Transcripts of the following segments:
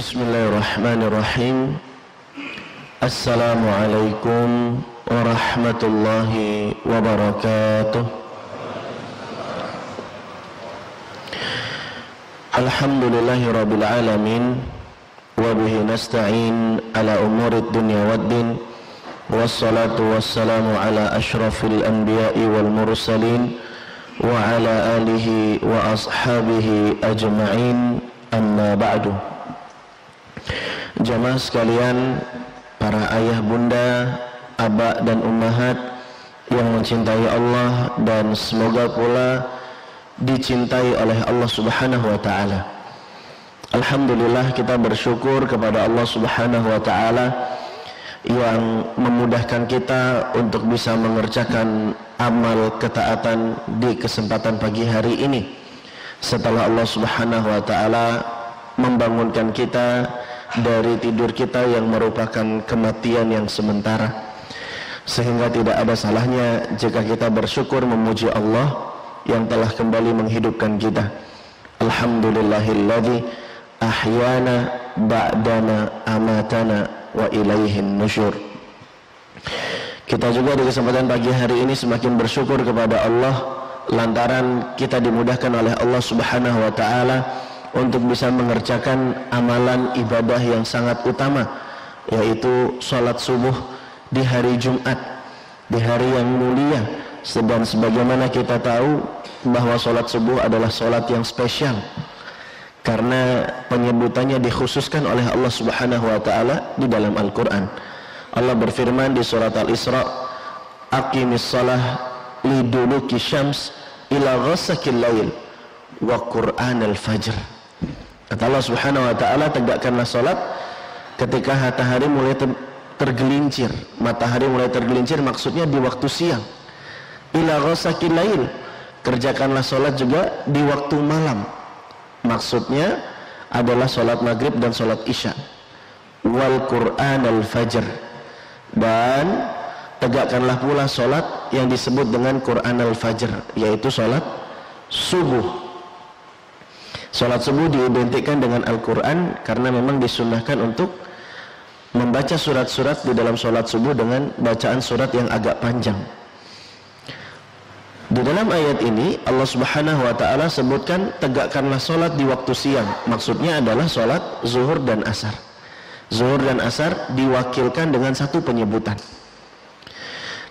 Bismillahirrahmanirrahim. Assalamualaikum warahmatullahi wabarakatuh. Alhamdulillahirabbil alamin wa bihi nasta'in ala umurid dunya waddin. Wassalatu wassalamu ala asyrafil anbiya'i wal mursalin wa ala alihi wa ashabihi ajma'in. Amma ba'du. Jamaah sekalian, para ayah bunda, aba dan ummahat yang mencintai Allah dan semoga pula dicintai oleh Allah Subhanahu wa taala. Alhamdulillah, kita bersyukur kepada Allah Subhanahu wa taala yang memudahkan kita untuk bisa mengerjakan amal ketaatan di kesempatan pagi hari ini, setelah Allah Subhanahu wa taala membangunkan kita dari tidur kita yang merupakan kematian yang sementara, sehingga tidak ada salahnya jika kita bersyukur memuji Allah yang telah kembali menghidupkan kita. Alhamdulillahilladzi ahyana ba'dama amatana wa ilaihin nusyur. Kita juga di kesempatan pagi hari ini semakin bersyukur kepada Allah lantaran kita dimudahkan oleh Allah Subhanahu wa taala untuk bisa mengerjakan amalan ibadah yang sangat utama, yaitu sholat subuh di hari Jumat, di hari yang mulia. Dan sebagaimana kita tahu bahwa sholat subuh adalah sholat yang spesial karena penyebutannya dikhususkan oleh Allah Subhanahu wa taala di dalam Al-Qur'an. Allah berfirman di surat Al-Isra, aqimis shalah liduluki syams ila ghasaqil lail wa qur'anal fajr. Kata Allah Subhanahu wa taala, tegakkanlah salat ketika matahari mulai tergelincir. Matahari mulai tergelincir maksudnya di waktu siang. Ila ghasaqil lail, kerjakanlah salat juga di waktu malam. Maksudnya adalah salat maghrib dan salat isya. Wal qur'anal fajr, dan tegakkanlah pula salat yang disebut dengan qur'anal fajr, yaitu salat subuh. Salat subuh diidentikan dengan Al-Quran karena memang disunnahkan untuk membaca surat-surat di dalam salat subuh dengan bacaan surat yang agak panjang. Di dalam ayat ini Allah Subhanahu wa taala sebutkan tegakkanlah salat di waktu siang. Maksudnya adalah salat zuhur dan asar. Zuhur dan asar diwakilkan dengan satu penyebutan.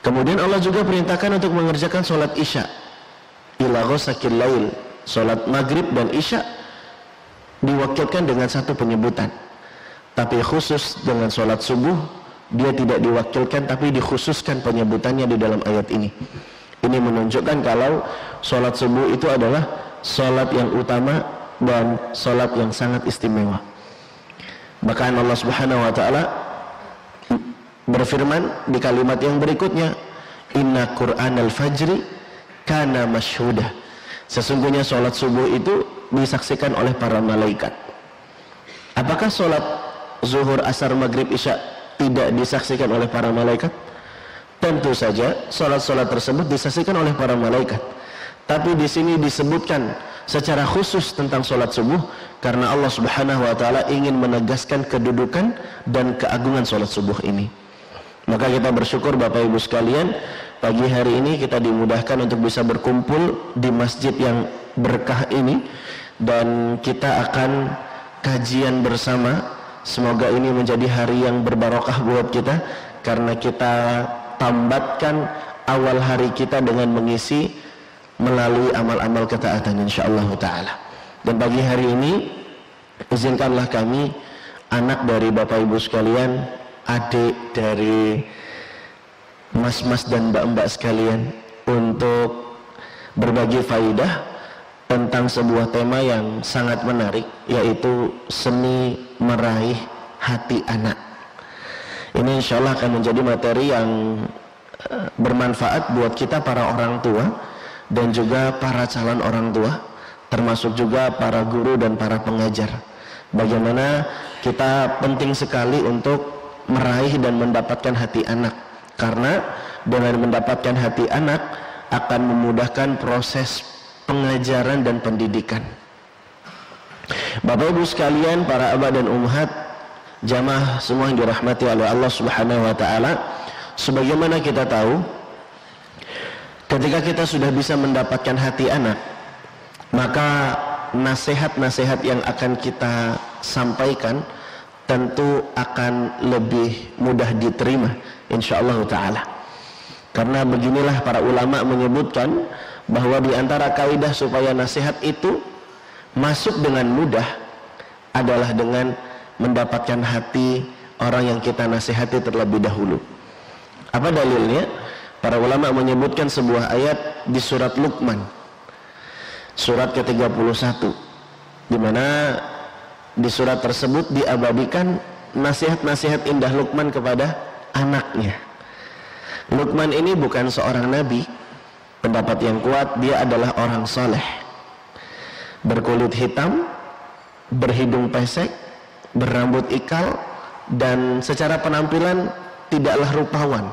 Kemudian Allah juga perintahkan untuk mengerjakan salat isya. Ila ghasaqil lail. Salat maghrib dan isya diwakilkan dengan satu penyebutan, tapi khusus dengan salat subuh dia tidak diwakilkan tapi dikhususkan penyebutannya di dalam ayat ini. Ini menunjukkan kalau salat subuh itu adalah salat yang utama dan salat yang sangat istimewa. Bahkan Allah Subhanahu wa taala berfirman di kalimat yang berikutnya, inna qur'anal fajri kana masyhuda. Sesungguhnya sholat subuh itu disaksikan oleh para malaikat. Apakah sholat zuhur, asar, maghrib, isya tidak disaksikan oleh para malaikat? Tentu saja sholat-sholat tersebut disaksikan oleh para malaikat. Tapi di sini disebutkan secara khusus tentang sholat subuh karena Allah Subhanahu wa taala ingin menegaskan kedudukan dan keagungan sholat subuh ini. Maka kita bersyukur Bapak Ibu sekalian, pagi hari ini kita dimudahkan untuk bisa berkumpul di masjid yang berkah ini dan kita akan kajian bersama. Semoga ini menjadi hari yang berbarokah buat kita karena kita tambatkan awal hari kita dengan mengisi melalui amal-amal ketaatan insyaallah taala. Dan pagi hari ini izinkanlah kami, anak dari Bapak Ibu sekalian, adik dari mas-mas dan mbak-mbak sekalian, untuk berbagi faidah tentang sebuah tema yang sangat menarik, yaitu seni meraih hati anak. Ini insya Allah akan menjadi materi yang bermanfaat buat kita para orang tua dan juga para calon orang tua, termasuk juga para guru dan para pengajar. Bagaimana kita penting sekali untuk meraih dan mendapatkan hati anak, karena dengan mendapatkan hati anak akan memudahkan proses pengajaran dan pendidikan. Bapak Ibu sekalian, para abah dan ummahat, jamaah semua yang dirahmati oleh Allah Subhanahu wa taala, sebagaimana kita tahu, ketika kita sudah bisa mendapatkan hati anak, maka nasihat-nasihat yang akan kita sampaikan tentu akan lebih mudah diterima insyaallah taala. Karena beginilah para ulama menyebutkan bahwa di antara kaidah supaya nasihat itu masuk dengan mudah adalah dengan mendapatkan hati orang yang kita nasihati terlebih dahulu. Apa dalilnya? Para ulama menyebutkan sebuah ayat di surat Luqman, surat ke-31, di mana di surat tersebut diabadikan nasihat-nasihat indah Luqman kepada anaknya. Luqman ini bukan seorang nabi, pendapat yang kuat dia adalah orang soleh, berkulit hitam, berhidung pesek, berambut ikal, dan secara penampilan tidaklah rupawan,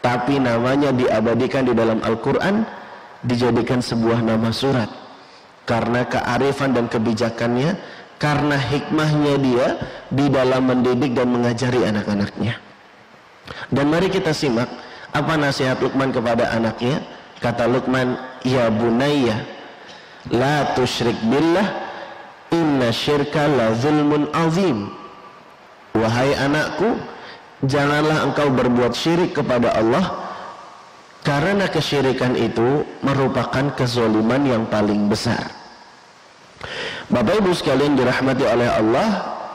tapi namanya diabadikan di dalam Al-Quran, dijadikan sebuah nama surat karena kearifan dan kebijakannya, karena hikmahnya dia di dalam mendidik dan mengajari anak-anaknya. Dan mari kita simak apa nasihat Luqman kepada anaknya. Kata Luqman, ya bunayya la tusyrik billah inna syirka la zulmun azim. Wahai anakku, janganlah engkau berbuat syirik kepada Allah, karena kesyirikan itu merupakan kezaliman yang paling besar. Bapak Ibu sekalian dirahmati oleh Allah,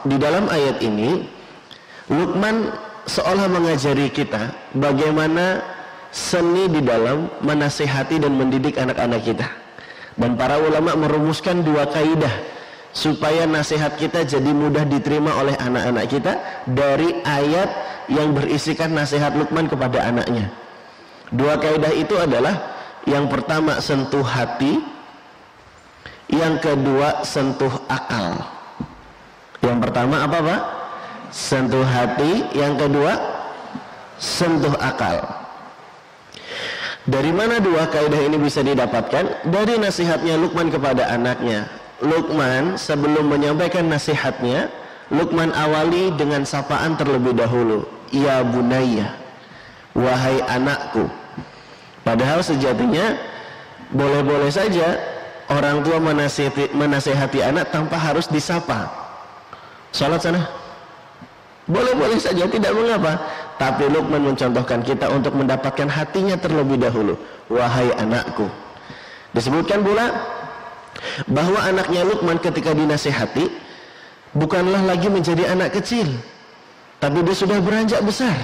di dalam ayat ini Luqman seolah mengajari kita bagaimana seni di dalam menasihati dan mendidik anak-anak kita. Dan para ulama merumuskan dua kaidah supaya nasihat kita jadi mudah diterima oleh anak-anak kita dari ayat yang berisikan nasihat Luqman kepada anaknya. Dua kaidah itu adalah, yang pertama sentuh hati, yang kedua sentuh akal. Yang pertama apa Pak? Sentuh hati, yang kedua sentuh akal. Dari mana dua kaidah ini bisa didapatkan? Dari nasihatnya Luqman kepada anaknya. Luqman sebelum menyampaikan nasihatnya, Luqman awali dengan sapaan terlebih dahulu. Ya bunayya, wahai anakku. Padahal sejatinya boleh-boleh saja orang tua menasihati anak tanpa harus disapa. Salat sana, boleh-boleh saja, tidak mengapa. Tapi Luqman mencontohkan kita untuk mendapatkan hatinya terlebih dahulu. Wahai anakku. Disebutkan pula bahwa anaknya Luqman ketika dinasihati bukanlah lagi menjadi anak kecil, tapi dia sudah beranjak besar.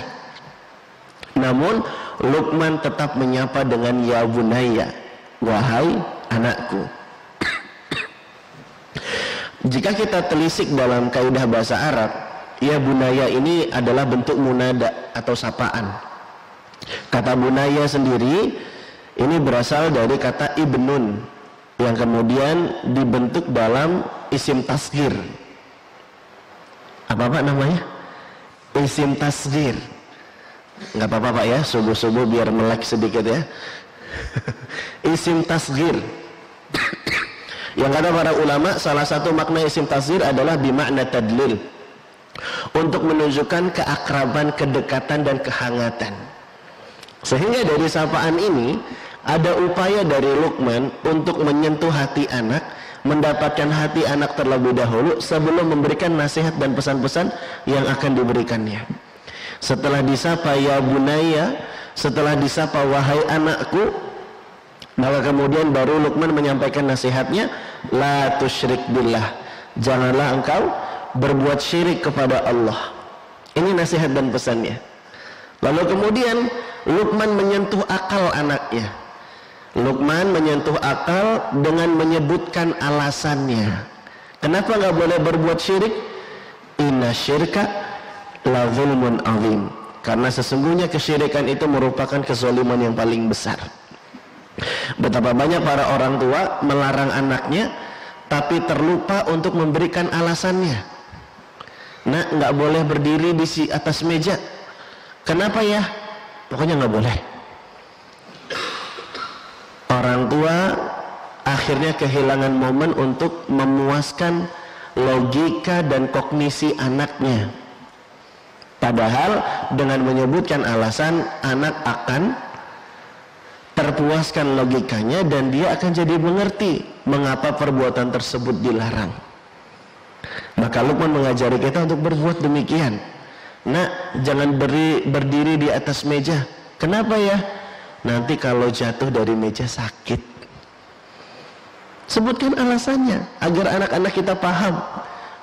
Namun Luqman tetap menyapa dengan ya bunayya, wahai anakku. Jika kita telisik dalam kaidah bahasa Arab, ya bunayya ini adalah bentuk munada atau sapaan. Kata bunayya sendiri ini berasal dari kata ibnun yang kemudian dibentuk dalam isim tasghir. Apa Pak namanya? Isim tasghir. Nggak apa-apa Pak ya, subuh-subuh biar melek sedikit ya. Isim tasghir. Yang kata para ulama, salah satu makna isim tasghir adalah bimakna tadlil, untuk menunjukkan keakraban, kedekatan dan kehangatan. Sehingga dari sapaan ini ada upaya dari Luqman untuk menyentuh hati anak, mendapatkan hati anak terlebih dahulu sebelum memberikan nasihat dan pesan-pesan yang akan diberikannya. Setelah disapa ya bunayya, setelah disapa wahai anakku, maka kemudian baru Luqman menyampaikan nasihatnya, la tusyrik billah, janganlah engkau berbuat syirik kepada Allah. Ini nasihat dan pesannya. Lalu kemudian Luqman menyentuh akal anaknya. Luqman menyentuh akal dengan menyebutkan alasannya. Kenapa nggak boleh berbuat syirik? Inna syirka la zulmun azim. Karena sesungguhnya kesyirikan itu merupakan kezaliman yang paling besar. Betapa banyak para orang tua melarang anaknya, tapi terlupa untuk memberikan alasannya. Nah, nggak boleh berdiri di atas meja. Kenapa ya? Pokoknya nggak boleh. Orang tua akhirnya kehilangan momen untuk memuaskan logika dan kognisi anaknya. Padahal dengan menyebutkan alasan, anak akan terpuaskan logikanya dan dia akan jadi mengerti mengapa perbuatan tersebut dilarang. Maka Luqman mengajari kita untuk berbuat demikian. Nak, jangan berdiri di atas meja. Kenapa ya? Nanti kalau jatuh dari meja sakit. Sebutkan alasannya agar anak-anak kita paham.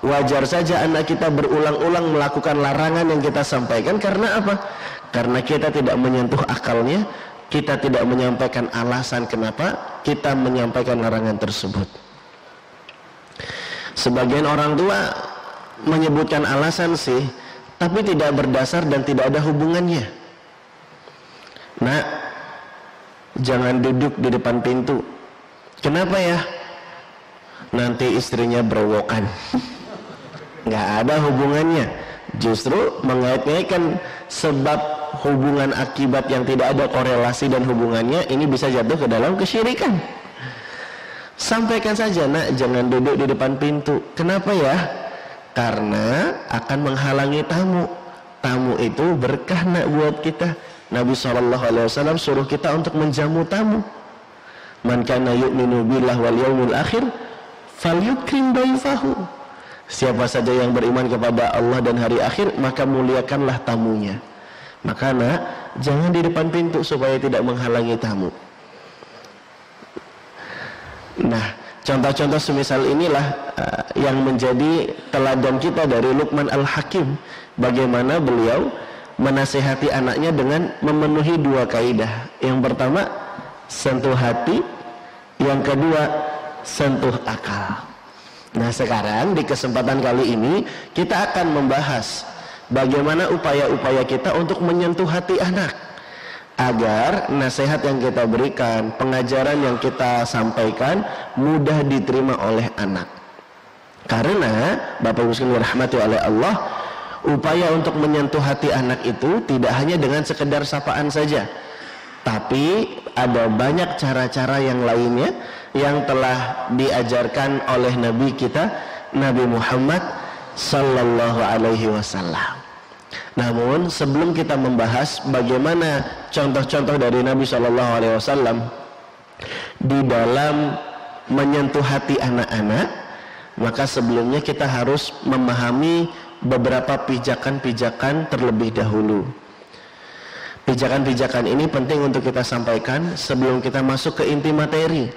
Wajar saja anak kita berulang-ulang melakukan larangan yang kita sampaikan. Karena apa? Karena kita tidak menyentuh akalnya, kita tidak menyampaikan alasan kenapa kita menyampaikan larangan tersebut. Sebagian orang tua menyebutkan alasan sih, tapi tidak berdasar dan tidak ada hubungannya. Nak, jangan duduk di depan pintu. Kenapa ya? Nanti istrinya berewokan. Nggak ada hubungannya. Justru mengait-ngaitkan sebab hubungan akibat yang tidak ada korelasi dan hubungannya, ini bisa jatuh ke dalam kesyirikan. Sampaikan saja, nak, jangan duduk di depan pintu. Kenapa ya? Karena akan menghalangi tamu. Tamu itu berkah, nak, buat kita. Nabi SAW suruh kita untuk menjamu tamu. Man kana yu'minu billah wal yawmil akhir falyukrim dayfahu. Siapa saja yang beriman kepada Allah dan hari akhir, maka muliakanlah tamunya. Maka nak, jangan di depan pintu supaya tidak menghalangi tamu. Nah, contoh-contoh semisal inilah yang menjadi teladan kita dari Luqman Al-Hakim. Bagaimana beliau menasihati anaknya dengan memenuhi dua kaidah. Yang pertama, sentuh hati. Yang kedua, sentuh akal. Nah, sekarang di kesempatan kali ini kita akan membahas bagaimana upaya-upaya kita untuk menyentuh hati anak agar nasihat yang kita berikan, pengajaran yang kita sampaikan mudah diterima oleh anak. Karena Bapak Ibu sekalian dirahmati oleh Allah, upaya untuk menyentuh hati anak itu tidak hanya dengan sekedar sapaan saja, tapi ada banyak cara-cara yang lainnya yang telah diajarkan oleh Nabi kita, Nabi Muhammad Sallallahu Alaihi Wasallam. Namun sebelum kita membahas bagaimana contoh-contoh dari Nabi Sallallahu Alaihi Wasallam di dalam menyentuh hati anak-anak, maka sebelumnya kita harus memahami beberapa pijakan-pijakan terlebih dahulu. Pijakan-pijakan ini penting untuk kita sampaikan sebelum kita masuk ke inti materi,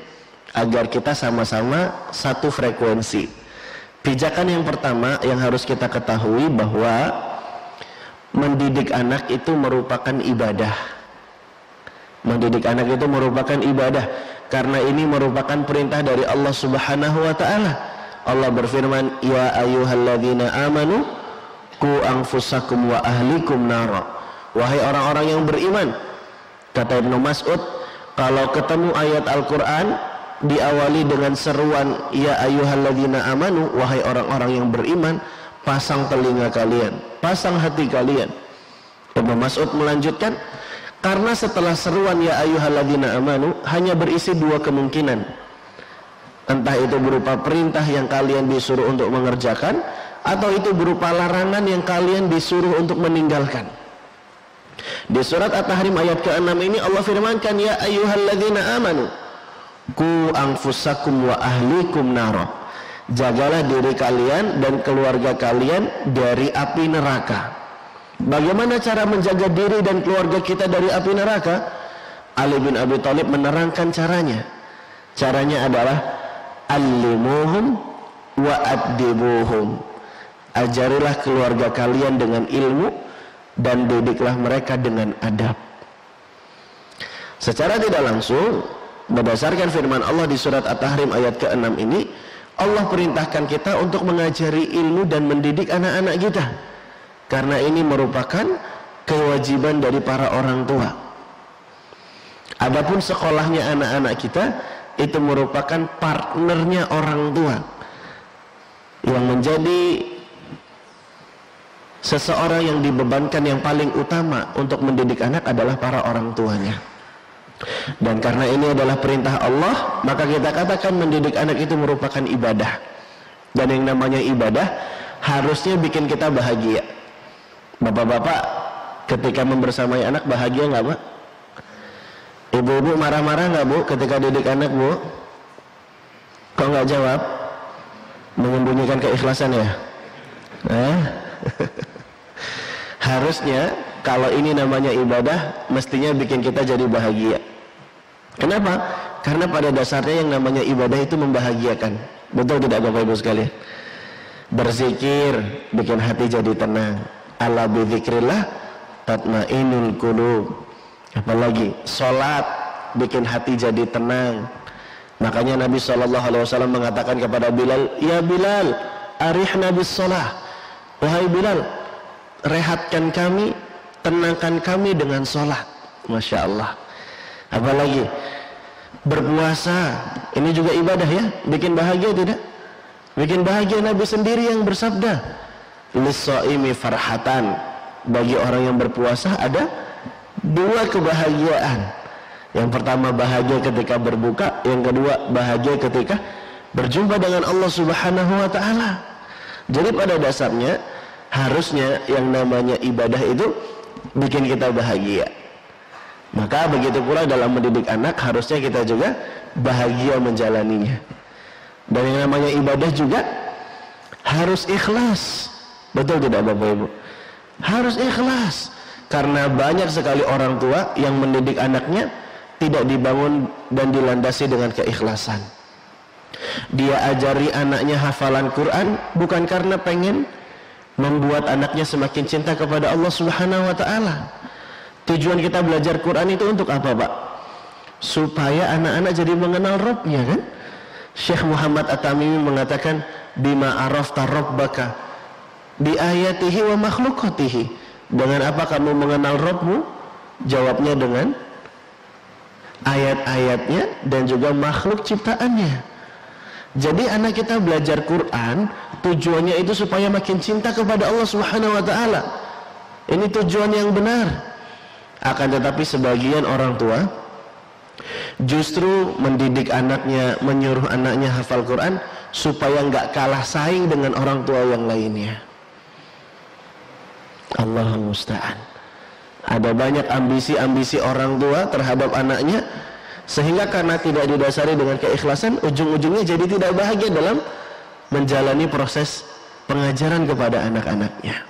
agar kita sama-sama satu frekuensi. Pijakan yang pertama yang harus kita ketahui bahwa mendidik anak itu merupakan ibadah. Mendidik anak itu merupakan ibadah karena ini merupakan perintah dari Allah Subhanahu wa taala. Allah berfirman, "Ya ayyuhalladzina amanu qu anfusakum wa ahlikum nara." Wahai orang-orang yang beriman, kata Ibnu Mas'ud, kalau ketemu ayat Al-Qur'an diawali dengan seruan ya ayyuhalladzina amanu, wahai orang-orang yang beriman, pasang telinga kalian, pasang hati kalian. Ibnu Mas'ud melanjutkan, karena setelah seruan ya ayyuhalladzina amanu hanya berisi dua kemungkinan. Entah itu berupa perintah yang kalian disuruh untuk mengerjakan, atau itu berupa larangan yang kalian disuruh untuk meninggalkan. Di surat At-Tahrim ayat ke-6 ini Allah firmankan, ya ayyuhalladzina amanu qu anfusakum wa ahlikum nara. Jagalah diri kalian dan keluarga kalian dari api neraka. Bagaimana cara menjaga diri dan keluarga kita dari api neraka? Ali bin Abi Thalib menerangkan caranya. Caranya adalah allimuhum wa addibuhum. Ajarilah keluarga kalian dengan ilmu dan didiklah mereka dengan adab. Secara tidak langsung, berdasarkan firman Allah di surat At-Tahrim ayat ke-6 ini, Allah perintahkan kita untuk mengajari ilmu dan mendidik anak-anak kita, karena ini merupakan kewajiban dari para orang tua. Adapun sekolahnya anak-anak kita, itu merupakan partnernya orang tua. Yang menjadi seseorang yang dibebankan yang paling utama untuk mendidik anak adalah para orang tuanya. Dan karena ini adalah perintah Allah, maka kita katakan mendidik anak itu merupakan ibadah. Dan yang namanya ibadah harusnya bikin kita bahagia. Bapak-bapak ketika membersamai anak bahagia nggak, Pak? Ibu-ibu marah-marah nggak, Bu, ketika didik anak, Bu? Kok nggak jawab? Menyembunyikan keikhlasan ya? Harusnya kalau ini namanya ibadah, mestinya bikin kita jadi bahagia. Kenapa? Karena pada dasarnya yang namanya ibadah itu membahagiakan. Betul tidak Bapak Ibu sekalian? Berzikir bikin hati jadi tenang. Ala bidzikrillah tatmainul qulub. Apalagi salat bikin hati jadi tenang. Makanya Nabi SAW mengatakan kepada Bilal, "Ya Bilal, arihna bis shalah." Wahai Bilal, rehatkan kami, tenangkan kami dengan salat. Masya Allah. Apalagi berpuasa, ini juga ibadah ya, bikin bahagia tidak? Bikin bahagia. Nabi sendiri yang bersabda, lis-shaimi farhatan. Bagi orang yang berpuasa ada dua kebahagiaan. Yang pertama bahagia ketika berbuka, yang kedua bahagia ketika berjumpa dengan Allah Subhanahu wa taala. Jadi pada dasarnya harusnya yang namanya ibadah itu bikin kita bahagia. Maka begitu pula dalam mendidik anak harusnya kita juga bahagia menjalaninya. Dan yang namanya ibadah juga harus ikhlas. Betul tidak Bapak Ibu? Harus ikhlas. Karena banyak sekali orang tua yang mendidik anaknya tidak dibangun dan dilandasi dengan keikhlasan. Dia ajari anaknya hafalan Quran bukan karena pengen membuat anaknya semakin cinta kepada Allah Subhanahu wa taala. Tujuan kita belajar Quran itu untuk apa, Pak? Supaya anak-anak jadi mengenal Rabbnya, kan? Syekh Muhammad At-Tamimi mengatakan, bima arafta rabbaka bi ayatihi wa makhluqatihi. Dengan apa kamu mengenal Rabbmu? Jawabnya dengan ayat-ayatnya dan juga makhluk ciptaannya. Jadi anak kita belajar Quran tujuannya itu supaya makin cinta kepada Allah Subhanahu wa taala. Ini tujuan yang benar. Akan tetapi sebagian orang tua justru mendidik anaknya, menyuruh anaknya hafal Quran supaya nggak kalah saing dengan orang tua yang lainnya. Allahul musta'an. Ada banyak ambisi-ambisi orang tua terhadap anaknya, sehingga karena tidak didasari dengan keikhlasan, ujung-ujungnya jadi tidak bahagia dalam menjalani proses pengajaran kepada anak-anaknya.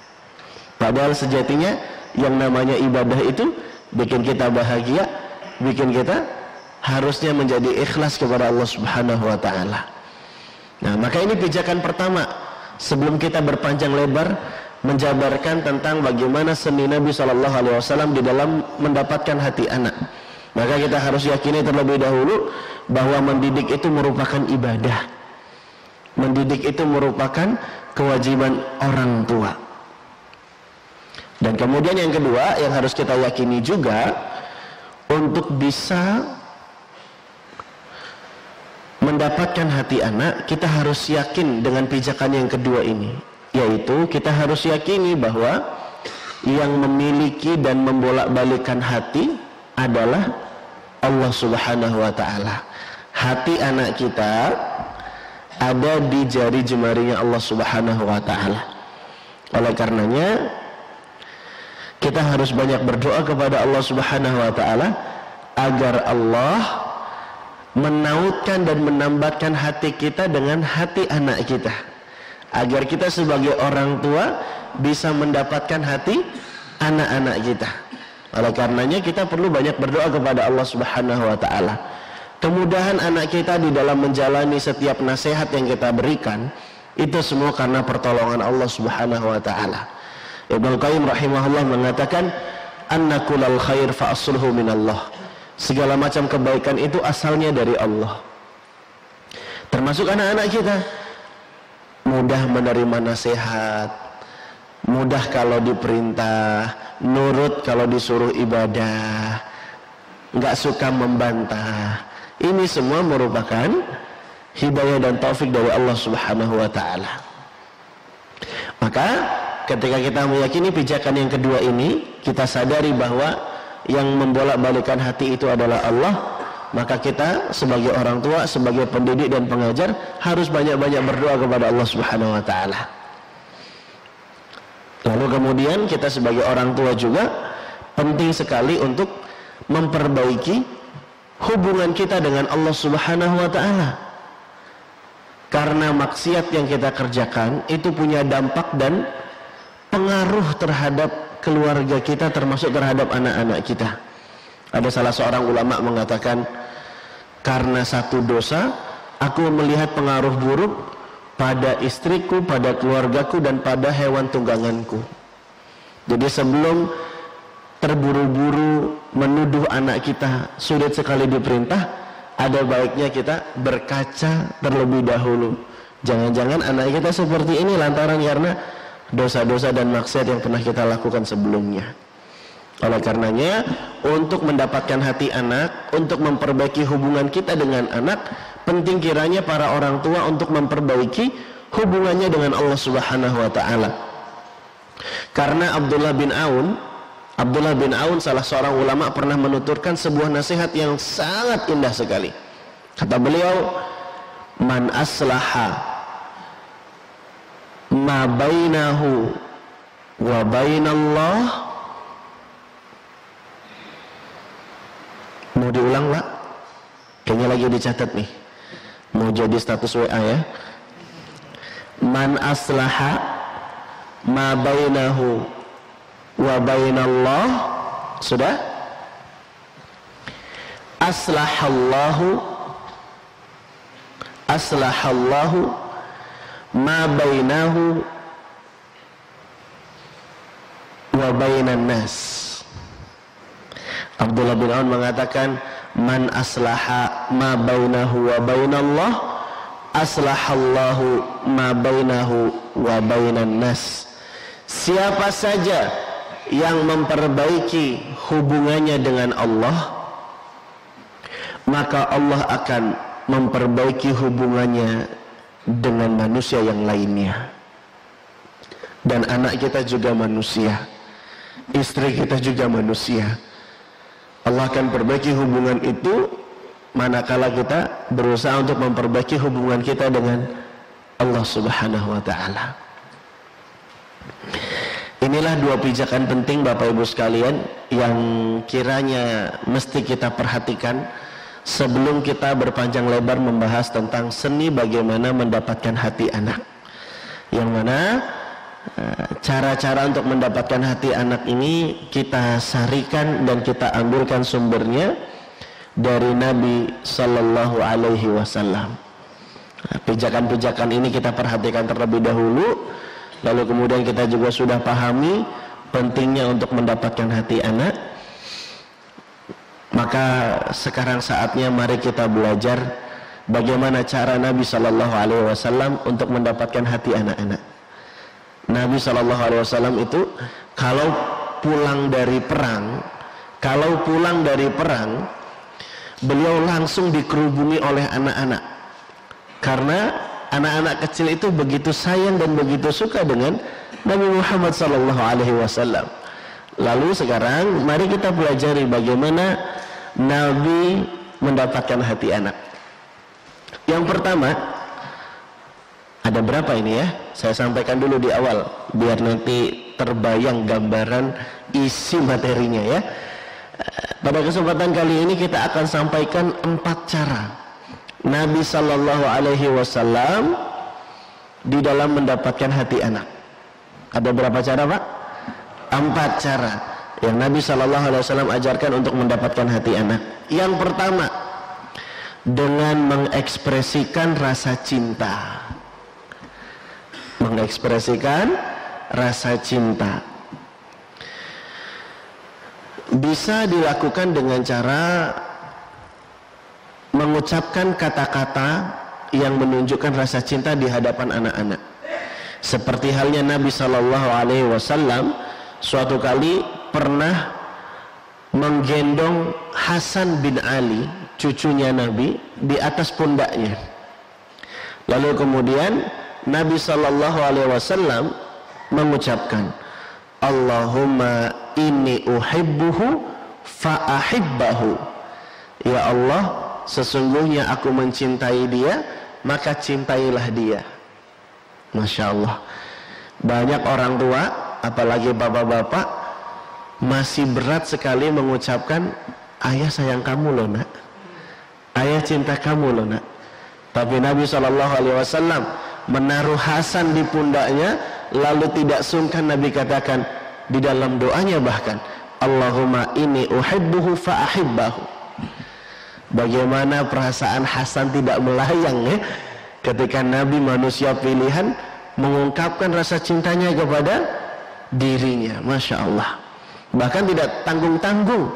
Padahal sejatinya yang namanya ibadah itu bikin kita bahagia, bikin kita harusnya menjadi ikhlas kepada Allah Subhanahu wa taala. Nah, maka ini pijakan pertama sebelum kita berpanjang lebar menjabarkan tentang bagaimana seni Nabi SAW di dalam mendapatkan hati anak. Maka kita harus yakini terlebih dahulu bahwa mendidik itu merupakan ibadah. Mendidik itu merupakan kewajiban orang tua. Dan kemudian yang kedua yang harus kita yakini juga, untuk bisa mendapatkan hati anak, kita harus yakin dengan pijakan yang kedua ini, yaitu kita harus yakini bahwa yang memiliki dan membolak-balikkan hati adalah Allah Subhanahu wa taala. Hati anak kita ada di jari jemarinya Allah Subhanahu wa taala. Oleh karenanya kita harus banyak berdoa kepada Allah Subhanahu wa taala agar Allah menautkan dan menambatkan hati kita dengan hati anak kita, agar kita sebagai orang tua bisa mendapatkan hati anak-anak kita. Oleh karenanya kita perlu banyak berdoa kepada Allah Subhanahu wa taala. Kemudahan anak kita di dalam menjalani setiap nasihat yang kita berikan, itu semua karena pertolongan Allah Subhanahu wa taala. Ibnu Qayyim rahimahullah mengatakan, anna kullal khair fa asluhu minallah. Segala macam kebaikan itu asalnya dari Allah. Termasuk anak-anak kita mudah menerima nasihat, mudah kalau diperintah, nurut kalau disuruh ibadah, nggak suka membantah. Ini semua merupakan hidayah dan taufik dari Allah Subhanahu wa taala. Maka ketika kita meyakini pijakan yang kedua ini, kita sadari bahwa yang membolak-balikan hati itu adalah Allah, maka kita sebagai orang tua, sebagai pendidik dan pengajar harus banyak-banyak berdoa kepada Allah Subhanahu wa taala. Lalu kemudian kita sebagai orang tua juga penting sekali untuk memperbaiki hubungan kita dengan Allah Subhanahu wa taala. Karena maksiat yang kita kerjakan itu punya dampak dan pengaruh terhadap keluarga kita, termasuk terhadap anak-anak kita. Ada salah seorang ulama mengatakan, karena satu dosa aku melihat pengaruh buruk pada istriku, pada keluargaku, dan pada hewan tungganganku. Jadi sebelum terburu-buru menuduh anak kita sulit sekali diperintah, ada baiknya kita berkaca terlebih dahulu. Jangan-jangan anak kita seperti ini lantaran karena dosa-dosa dan maksiat yang pernah kita lakukan sebelumnya. Oleh karenanya, untuk mendapatkan hati anak, untuk memperbaiki hubungan kita dengan anak, penting kiranya para orang tua untuk memperbaiki hubungannya dengan Allah Subhanahu wa taala. Karena Abdullah bin Aun salah seorang ulama pernah menuturkan sebuah nasihat yang sangat indah sekali. Kata beliau, man aslaha ma bainahu wa bainallah. Mau diulang Pak? Kayaknya lagi dicatat nih, mau jadi status WA ya. Man aslaha ma bainahu wa bainallah. Sudah? Aslahallahu ma bainahu wa bainan nas. Abdullah bin Aun mengatakan, man aslaha ma bainahu wa bainallah, aslahallahu ma bainahu wa bainan nas. Siapa saja yang memperbaiki hubungannya dengan Allah, maka Allah akan memperbaiki hubungannya dengan manusia yang lainnya. Dan anak kita juga manusia, istri kita juga manusia. Allah akan perbaiki hubungan itu manakala kita berusaha untuk memperbaiki hubungan kita dengan Allah Subhanahu wa taala. Inilah dua pijakan penting Bapak Ibu sekalian yang kiranya mesti kita perhatikan sebelum kita berpanjang lebar membahas tentang seni bagaimana mendapatkan hati anak. Yang mana cara-cara untuk mendapatkan hati anak ini kita sarikan dan kita ambilkan sumbernya dari Nabi Sallallahu Alaihi Wasallam. Pijakan-pijakan ini kita perhatikan terlebih dahulu, lalu kemudian kita juga sudah pahami pentingnya untuk mendapatkan hati anak. Maka sekarang saatnya mari kita belajar bagaimana cara Nabi Sallallahu Alaihi Wasallam untuk mendapatkan hati anak-anak. Nabi SAW itu kalau pulang dari perang, beliau langsung dikerubungi oleh anak-anak. Karena anak-anak kecil itu begitu sayang dan begitu suka dengan Nabi Muhammad SAW. Lalu sekarang mari kita pelajari bagaimana Nabi mendapatkan hati anak. Yang pertama, ada berapa ini ya? Saya sampaikan dulu di awal biar nanti terbayang gambaran isi materinya ya. Pada kesempatan kali ini kita akan sampaikan 4 cara Nabi Sallallahu Alaihi Wasallam di dalam mendapatkan hati anak. Ada berapa cara Pak? 4 cara yang Nabi Sallallahu Alaihi Wasallam ajarkan untuk mendapatkan hati anak. Yang pertama, dengan mengekspresikan rasa cinta. Mengekspresikan rasa cinta bisa dilakukan dengan cara mengucapkan kata-kata yang menunjukkan rasa cinta di hadapan anak-anak. Seperti halnya Nabi Sallallahu Alaihi Wasallam suatu kali pernah menggendong Hasan bin Ali, cucunya Nabi, di atas pundaknya. Lalu kemudian Nabi Sallallahu Alaihi Wasallam mengucapkan, Allahumma inni uhibbuhu fa'ahibbahu. Ya Allah, sesungguhnya aku mencintai dia, maka cintailah dia. Masya Allah. Banyak orang tua, apalagi bapak-bapak, masih berat sekali mengucapkan, ayah sayang kamu loh nak, ayah cinta kamu loh nak. Tapi Nabi SAW menaruh Hasan di pundaknya, lalu tidak sungkan Nabi katakan di dalam doanya bahkan, Allahumma inni uhibbuhu fa'ahibbahu. Bagaimana perasaan Hasan tidak melayang ya, ketika Nabi manusia pilihan mengungkapkan rasa cintanya kepada dirinya. Masya Allah. Bahkan tidak tanggung-tanggung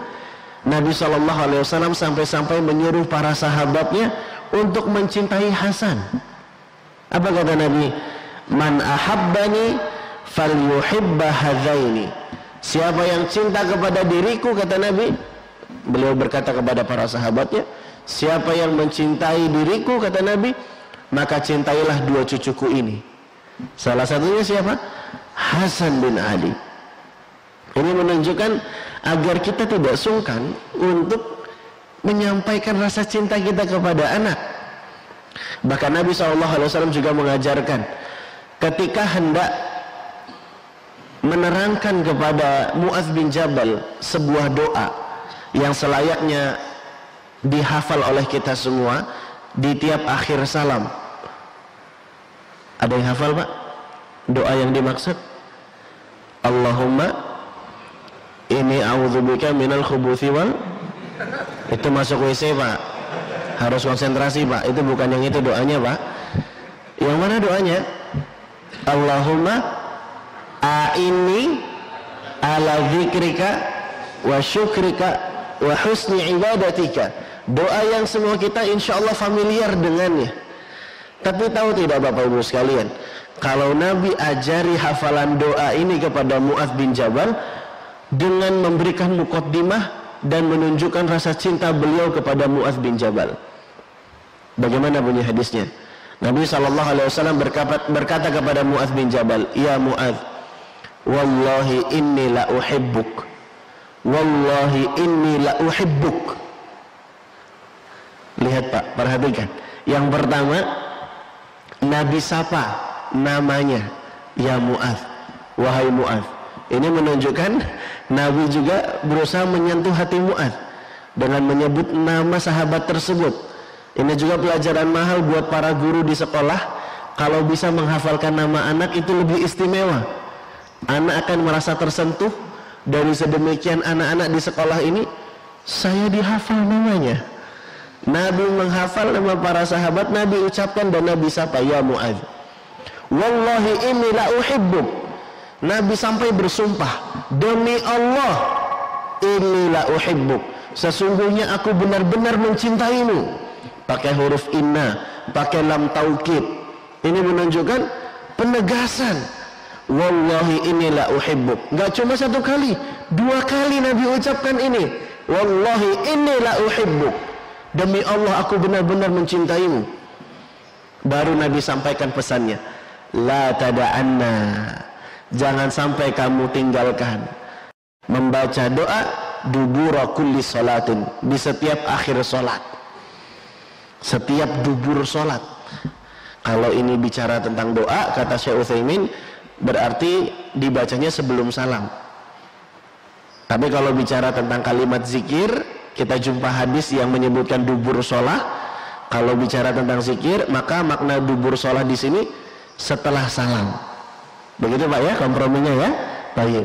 Nabi SAW sampai-sampai menyuruh para sahabatnya untuk mencintai Hasan. Apa kata Nabi? Man ahabbani falyuhibba hadzaini. Siapa yang cinta kepada diriku, kata Nabi, beliau berkata kepada para sahabatnya, siapa yang mencintai diriku, kata Nabi, maka cintailah dua cucuku ini. Salah satunya siapa? Hasan bin Ali. Ini menunjukkan agar kita tidak sungkan untuk menyampaikan rasa cinta kita kepada anak. Bahkan Nabi SAW juga mengajarkan, ketika hendak menerangkan kepada Mu'adz bin Jabal sebuah doa yang selayaknya dihafal oleh kita semua di tiap akhir salam. Ada yang hafal Pak? Doa yang dimaksud? Allahumma inni a'udzubika minal khubuthi wal. Itu masuk WC Pak, harus konsentrasi Pak. Itu bukan yang itu doanya Pak. Yang mana doanya? Allahumma a'inni ala dzikrika wa syukrika wa husni ibadatika. Doa yang semua kita insya Allah familiar dengannya. Tapi tahu tidak Bapak Ibu sekalian, kalau Nabi ajari hafalan doa ini kepada Mu'adz bin Jabal dengan memberikan muqaddimah dan menunjukkan rasa cinta beliau kepada Mu'adz bin Jabal. Bagaimana bunyi hadisnya? Nabi SAW berkata kepada Mu'adz bin Jabal, ya Mu'adz, wallahi inni la uhibbuk, wallahi inni la uhibbuk. Lihat Pak, perhatikan. Yang pertama, Nabi sapa namanya, ya Mu'adz, wahai Mu'adz. Ini menunjukkan Nabi juga berusaha menyentuh hati Mu'adz dengan menyebut nama sahabat tersebut. Ini juga pelajaran mahal buat para guru di sekolah. Kalau bisa menghafalkan nama anak itu lebih istimewa. Anak akan merasa tersentuh dari sedemikian anak-anak di sekolah ini, saya dihafal namanya. Nabi menghafal nama para sahabat, Nabi ucapkan dan Nabi sapa, ya Mu'adz, wallahi inni la uhibbuk. Nabi sampai bersumpah, demi Allah, inni la uhibbuk, sesungguhnya aku benar-benar mencintaimu. Pakai huruf inna, pakai lam taukid. Ini menunjukkan penegasan. Wallahi inni la uhibbuk. Gak cuma satu kali, dua kali Nabi ucapkan ini. Wallahi inni la uhibbuk. Demi Allah aku benar-benar mencintaimu. Baru Nabi sampaikan pesannya, la tada'anna, jangan sampai kamu tinggalkan membaca doa dubura kulli salatin, di setiap akhir salat, setiap dubur salat. Kalau ini bicara tentang doa, kata Syekh Utsaimin, berarti dibacanya sebelum salam. Tapi kalau bicara tentang kalimat zikir, kita jumpa hadis yang menyebutkan dubur sholah. Kalau bicara tentang zikir, maka makna dubur sholah di sini setelah salam. Begitu Pak ya, komprominya ya. Baik.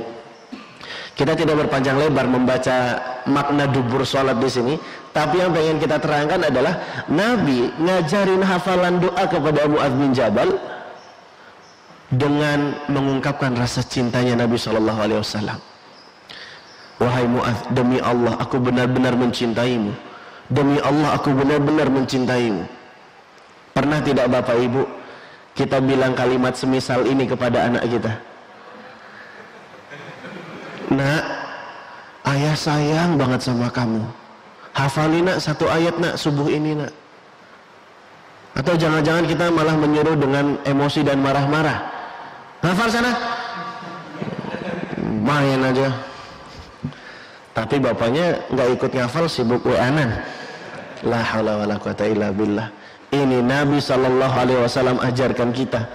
Kita tidak berpanjang lebar membaca makna dubur sholat di sini, tapi yang pengen kita terangkan adalah Nabi ngajarin hafalan doa kepada Mu'adz bin Jabal dengan mengungkapkan rasa cintanya Nabi SAW. Wahai Mu'adz, demi Allah aku benar-benar mencintaimu. Demi Allah aku benar-benar mencintaimu. Pernah tidak Bapak Ibu kita bilang kalimat semisal ini kepada anak kita? Nak, ayah sayang banget sama kamu. Hafalin nak satu ayat nak subuh ini nak. Atau jangan-jangan kita malah menyuruh dengan emosi dan marah-marah. Hafal sana. Main aja. tapi bapaknya nggak ikut ngafal, sibuk WA-an. La haula wala quwata illa billah. Ini Nabi SAW ajarkan kita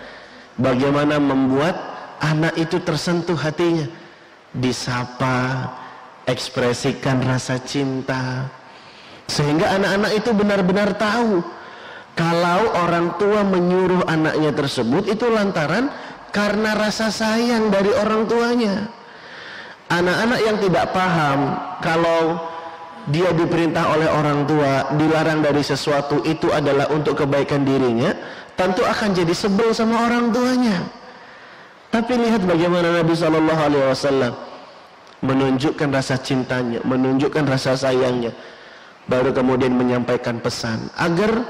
bagaimana membuat anak itu tersentuh hatinya, disapa, ekspresikan rasa cinta, sehingga anak-anak itu benar-benar tahu kalau orang tua menyuruh anaknya tersebut itu lantaran karena rasa sayang dari orang tuanya. Anak-anak yang tidak paham kalau dia diperintah oleh orang tua, dilarang dari sesuatu itu adalah untuk kebaikan dirinya, tentu akan jadi sebel sama orang tuanya. Tapi lihat bagaimana Nabi SAW menunjukkan rasa cintanya, menunjukkan rasa sayangnya, baru kemudian menyampaikan pesan agar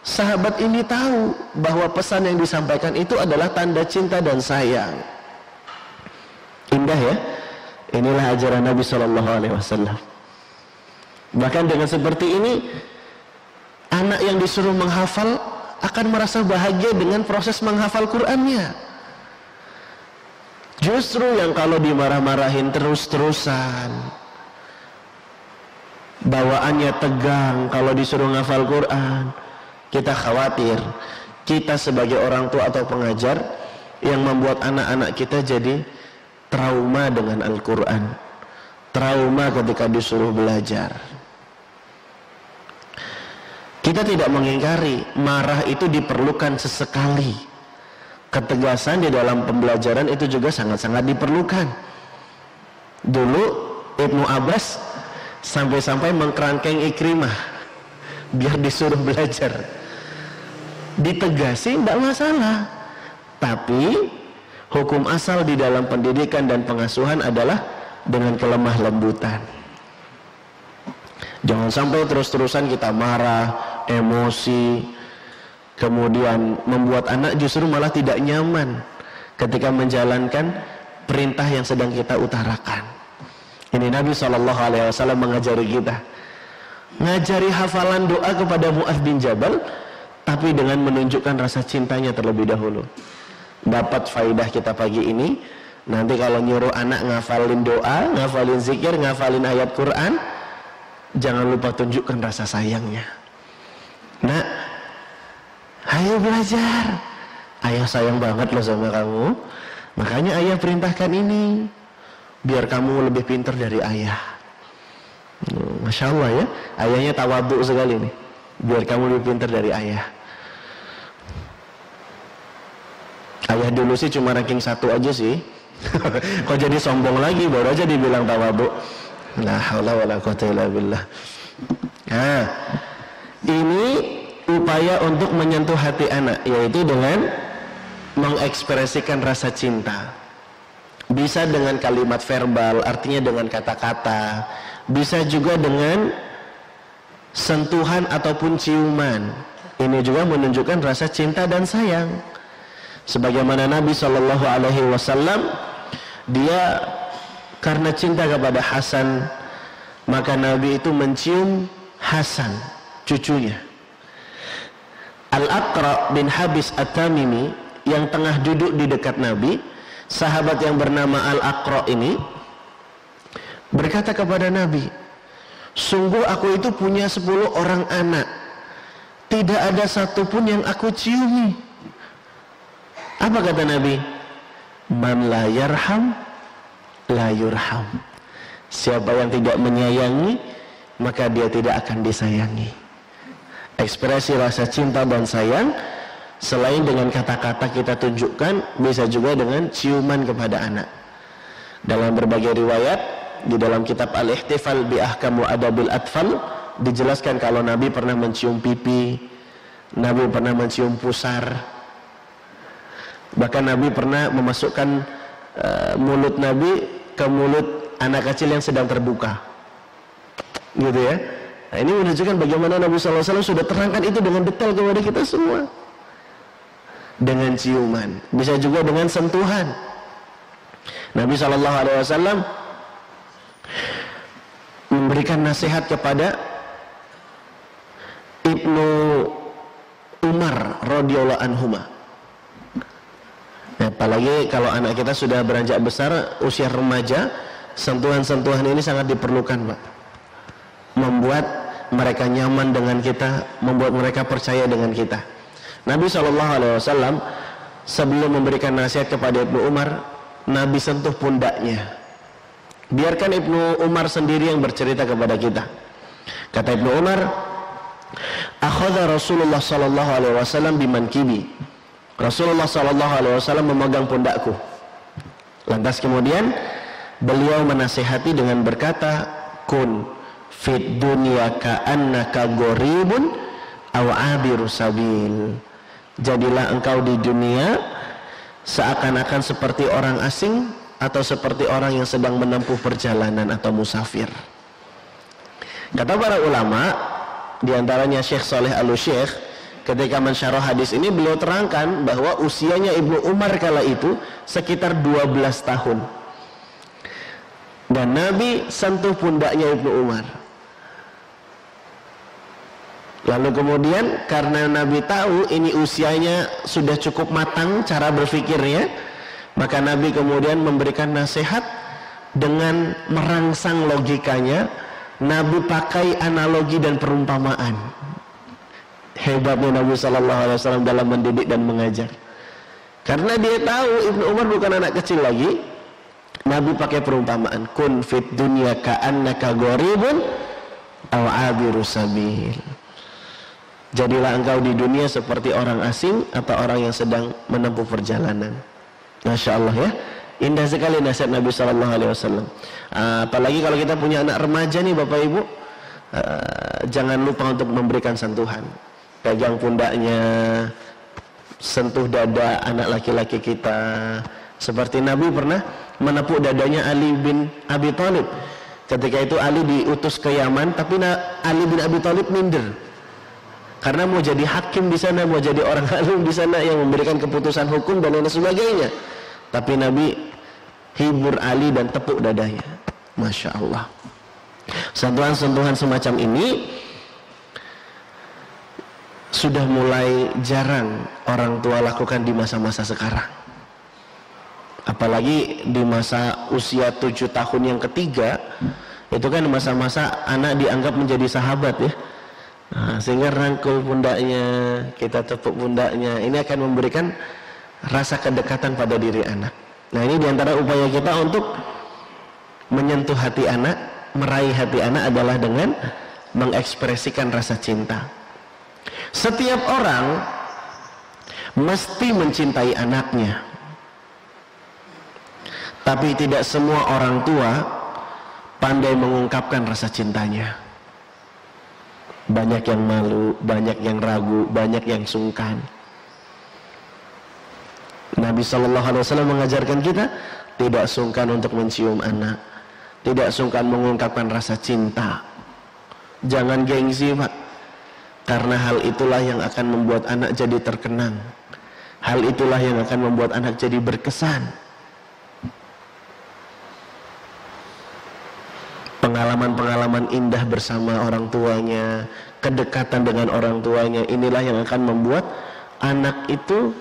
sahabat ini tahu bahwa pesan yang disampaikan itu adalah tanda cinta dan sayang. Indah ya. Inilah ajaran Nabi SAW. Bahkan dengan seperti ini, anak yang disuruh menghafal akan merasa bahagia dengan proses menghafal Qur'annya. Justru yang kalau dimarah-marahin terus-terusan, bawaannya tegang kalau disuruh menghafal Qur'an, kita khawatir kita sebagai orang tua atau pengajar yang membuat anak-anak kita jadi trauma dengan Al-Quran, trauma ketika disuruh belajar. Kita tidak mengingkari marah itu diperlukan sesekali, ketegasan di dalam pembelajaran itu juga sangat-sangat diperlukan. Dulu Ibnu Abbas sampai-sampai mengkerangkeng Ikrimah biar disuruh belajar, ditegasi tidak masalah, tapi hukum asal di dalam pendidikan dan pengasuhan adalah dengan kelemah lembutan. Jangan sampai terus-terusan kita marah, emosi, kemudian membuat anak justru malah tidak nyaman ketika menjalankan perintah yang sedang kita utarakan. Ini Nabi SAW mengajari kita, ngajari hafalan doa kepada Mu'adz bin Jabal, tapi dengan menunjukkan rasa cintanya terlebih dahulu. Dapat faidah kita pagi ini. Nanti kalau nyuruh anak ngafalin doa, ngafalin zikir, ngafalin ayat Quran, jangan lupa tunjukkan rasa sayangnya. Nak, ayo belajar. Ayah sayang banget loh sama kamu, makanya ayah perintahkan ini biar kamu lebih pintar dari ayah. Masya Allah ya, ayahnya tawadhu sekali nih, biar kamu lebih pintar dari ayah. Ayah dulu sih cuma ranking 1 aja sih. Kok jadi sombong lagi, baru aja dibilang tawadhu. La haula wala quwata illa billah. Nah, ini upaya untuk menyentuh hati anak, yaitu dengan mengekspresikan rasa cinta. Bisa dengan kalimat verbal, artinya dengan kata-kata. Bisa juga dengan sentuhan ataupun ciuman. Ini juga menunjukkan rasa cinta dan sayang. Sebagaimana Nabi SAW, dia karena cinta kepada Hasan, maka Nabi itu mencium Hasan, cucunya. Al-Aqra bin Habis At-Tamimi yang tengah duduk di dekat Nabi, sahabat yang bernama Al-Aqra ini berkata kepada Nabi, sungguh aku itu punya 10 orang anak, tidak ada satupun yang aku ciumi. Apa kata Nabi? Man la yarham la yurham. Siapa yang tidak menyayangi, maka dia tidak akan disayangi. Ekspresi rasa cinta dan sayang selain dengan kata-kata kita tunjukkan, bisa juga dengan ciuman kepada anak. Dalam berbagai riwayat di dalam kitab Al-Ihtifal bi Ahkam wa Adabil Atfal dijelaskan kalau Nabi pernah mencium pipi, Nabi pernah mencium pusar. Bahkan Nabi pernah memasukkan mulut Nabi ke mulut anak kecil yang sedang terbuka, gitu ya. Nah, ini menunjukkan bagaimana Nabi SAW sudah terangkan itu dengan detail kepada kita semua. Dengan ciuman, bisa juga dengan sentuhan. Nabi SAW memberikan nasihat kepada Ibnu Umar radhiyallahu anhuma. Apalagi kalau anak kita sudah beranjak besar, usia remaja, sentuhan-sentuhan ini sangat diperlukan, Pak. Membuat mereka nyaman dengan kita, membuat mereka percaya dengan kita. Nabi SAW sebelum memberikan nasihat kepada Ibnu Umar, Nabi sentuh pundaknya. Biarkan Ibnu Umar sendiri yang bercerita kepada kita. Kata Ibnu Umar, akhadha Rasulullah SAW bimankibi. Rasulullah SAW memegang pundakku. Lantas kemudian beliau menasihati dengan berkata, kun fit dunya ka'annaka gharibun aw abiru sabil. Jadilah engkau di dunia seakan-akan seperti orang asing atau seperti orang yang sedang menempuh perjalanan atau musafir. Kata para ulama, diantaranya Syekh Saleh Al-Syekh, ketika mensyarah hadis ini beliau terangkan bahwa usianya Ibnu Umar kala itu sekitar 12 tahun. Dan Nabi sentuh pundaknya Ibnu Umar. Lalu kemudian karena Nabi tahu ini usianya sudah cukup matang cara berpikirnya, maka Nabi kemudian memberikan nasihat dengan merangsang logikanya. Nabi pakai analogi dan perumpamaan. Hebatnya Nabi SAW dalam mendidik dan mengajar. Karena dia tahu Ibnu Umar bukan anak kecil lagi, Nabi pakai perumpamaan. Kun fit dunya ka'annaka gharibun aw abiru sabil. Jadilah engkau di dunia seperti orang asing atau orang yang sedang menempuh perjalanan. Masya Allah ya, indah sekali nasihat Nabi SAW. Apalagi kalau kita punya anak remaja nih Bapak Ibu, jangan lupa untuk memberikan sentuhan. Pegang pundaknya, sentuh dada anak laki-laki kita. Seperti Nabi pernah menepuk dadanya Ali bin Abi Thalib. Ketika itu Ali diutus ke Yaman, tapi Ali bin Abi Thalib minder. Karena mau jadi hakim di sana, mau jadi orang alim di sana yang memberikan keputusan hukum dan lain sebagainya. Tapi Nabi hibur Ali dan tepuk dadanya. Masya Allah. Sentuhan-sentuhan semacam ini sudah mulai jarang orang tua lakukan di masa-masa sekarang. Apalagi di masa usia 7 tahun yang ketiga, itu kan masa-masa anak dianggap menjadi sahabat ya. Nah, sehingga rangkul pundaknya, kita tepuk pundaknya, ini akan memberikan rasa kedekatan pada diri anak. Nah, ini diantara upaya kita untuk menyentuh hati anak, meraih hati anak adalah dengan mengekspresikan rasa cinta. Setiap orang mesti mencintai anaknya, tapi tidak semua orang tua pandai mengungkapkan rasa cintanya. Banyak yang malu, banyak yang ragu, banyak yang sungkan. Nabi SAW mengajarkan kita tidak sungkan untuk mencium anak, tidak sungkan mengungkapkan rasa cinta. Jangan gengsi Pak, karena hal itulah yang akan membuat anak jadi terkenang. Hal itulah yang akan membuat anak jadi berkesan. Pengalaman-pengalaman indah bersama orang tuanya, kedekatan dengan orang tuanya, inilah yang akan membuat anak itu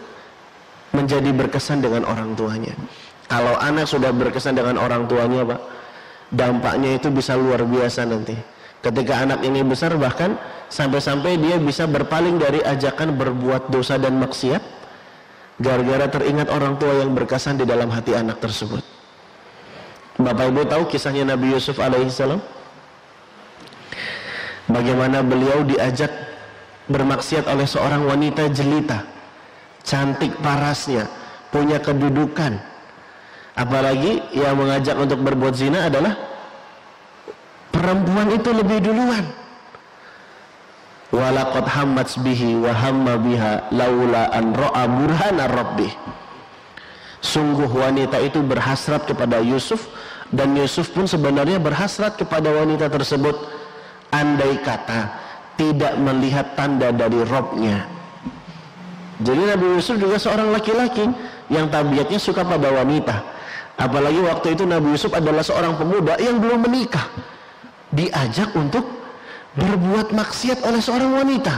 menjadi berkesan dengan orang tuanya. Kalau anak sudah berkesan dengan orang tuanya Pak, dampaknya itu bisa luar biasa nanti. Ketika anak ini besar, bahkan sampai-sampai dia bisa berpaling dari ajakan berbuat dosa dan maksiat gara-gara teringat orang tua yang berkesan di dalam hati anak tersebut. Bapak Ibu tahu kisahnya Nabi Yusuf alaihissalam? Bagaimana beliau diajak bermaksiat oleh seorang wanita jelita, cantik parasnya, punya kedudukan. Apalagi yang mengajak untuk berbuat zina adalah perempuan itu lebih duluan. Walaqad hammat bihi wa hamma biha laula an ra'a burhana rabbih. Sungguh wanita itu berhasrat kepada Yusuf, dan Yusuf pun sebenarnya berhasrat kepada wanita tersebut, andai kata tidak melihat tanda dari Robnya. Jadi Nabi Yusuf juga seorang laki-laki yang tabiatnya suka pada wanita. Apalagi waktu itu Nabi Yusuf adalah seorang pemuda yang belum menikah, diajak untuk berbuat maksiat oleh seorang wanita.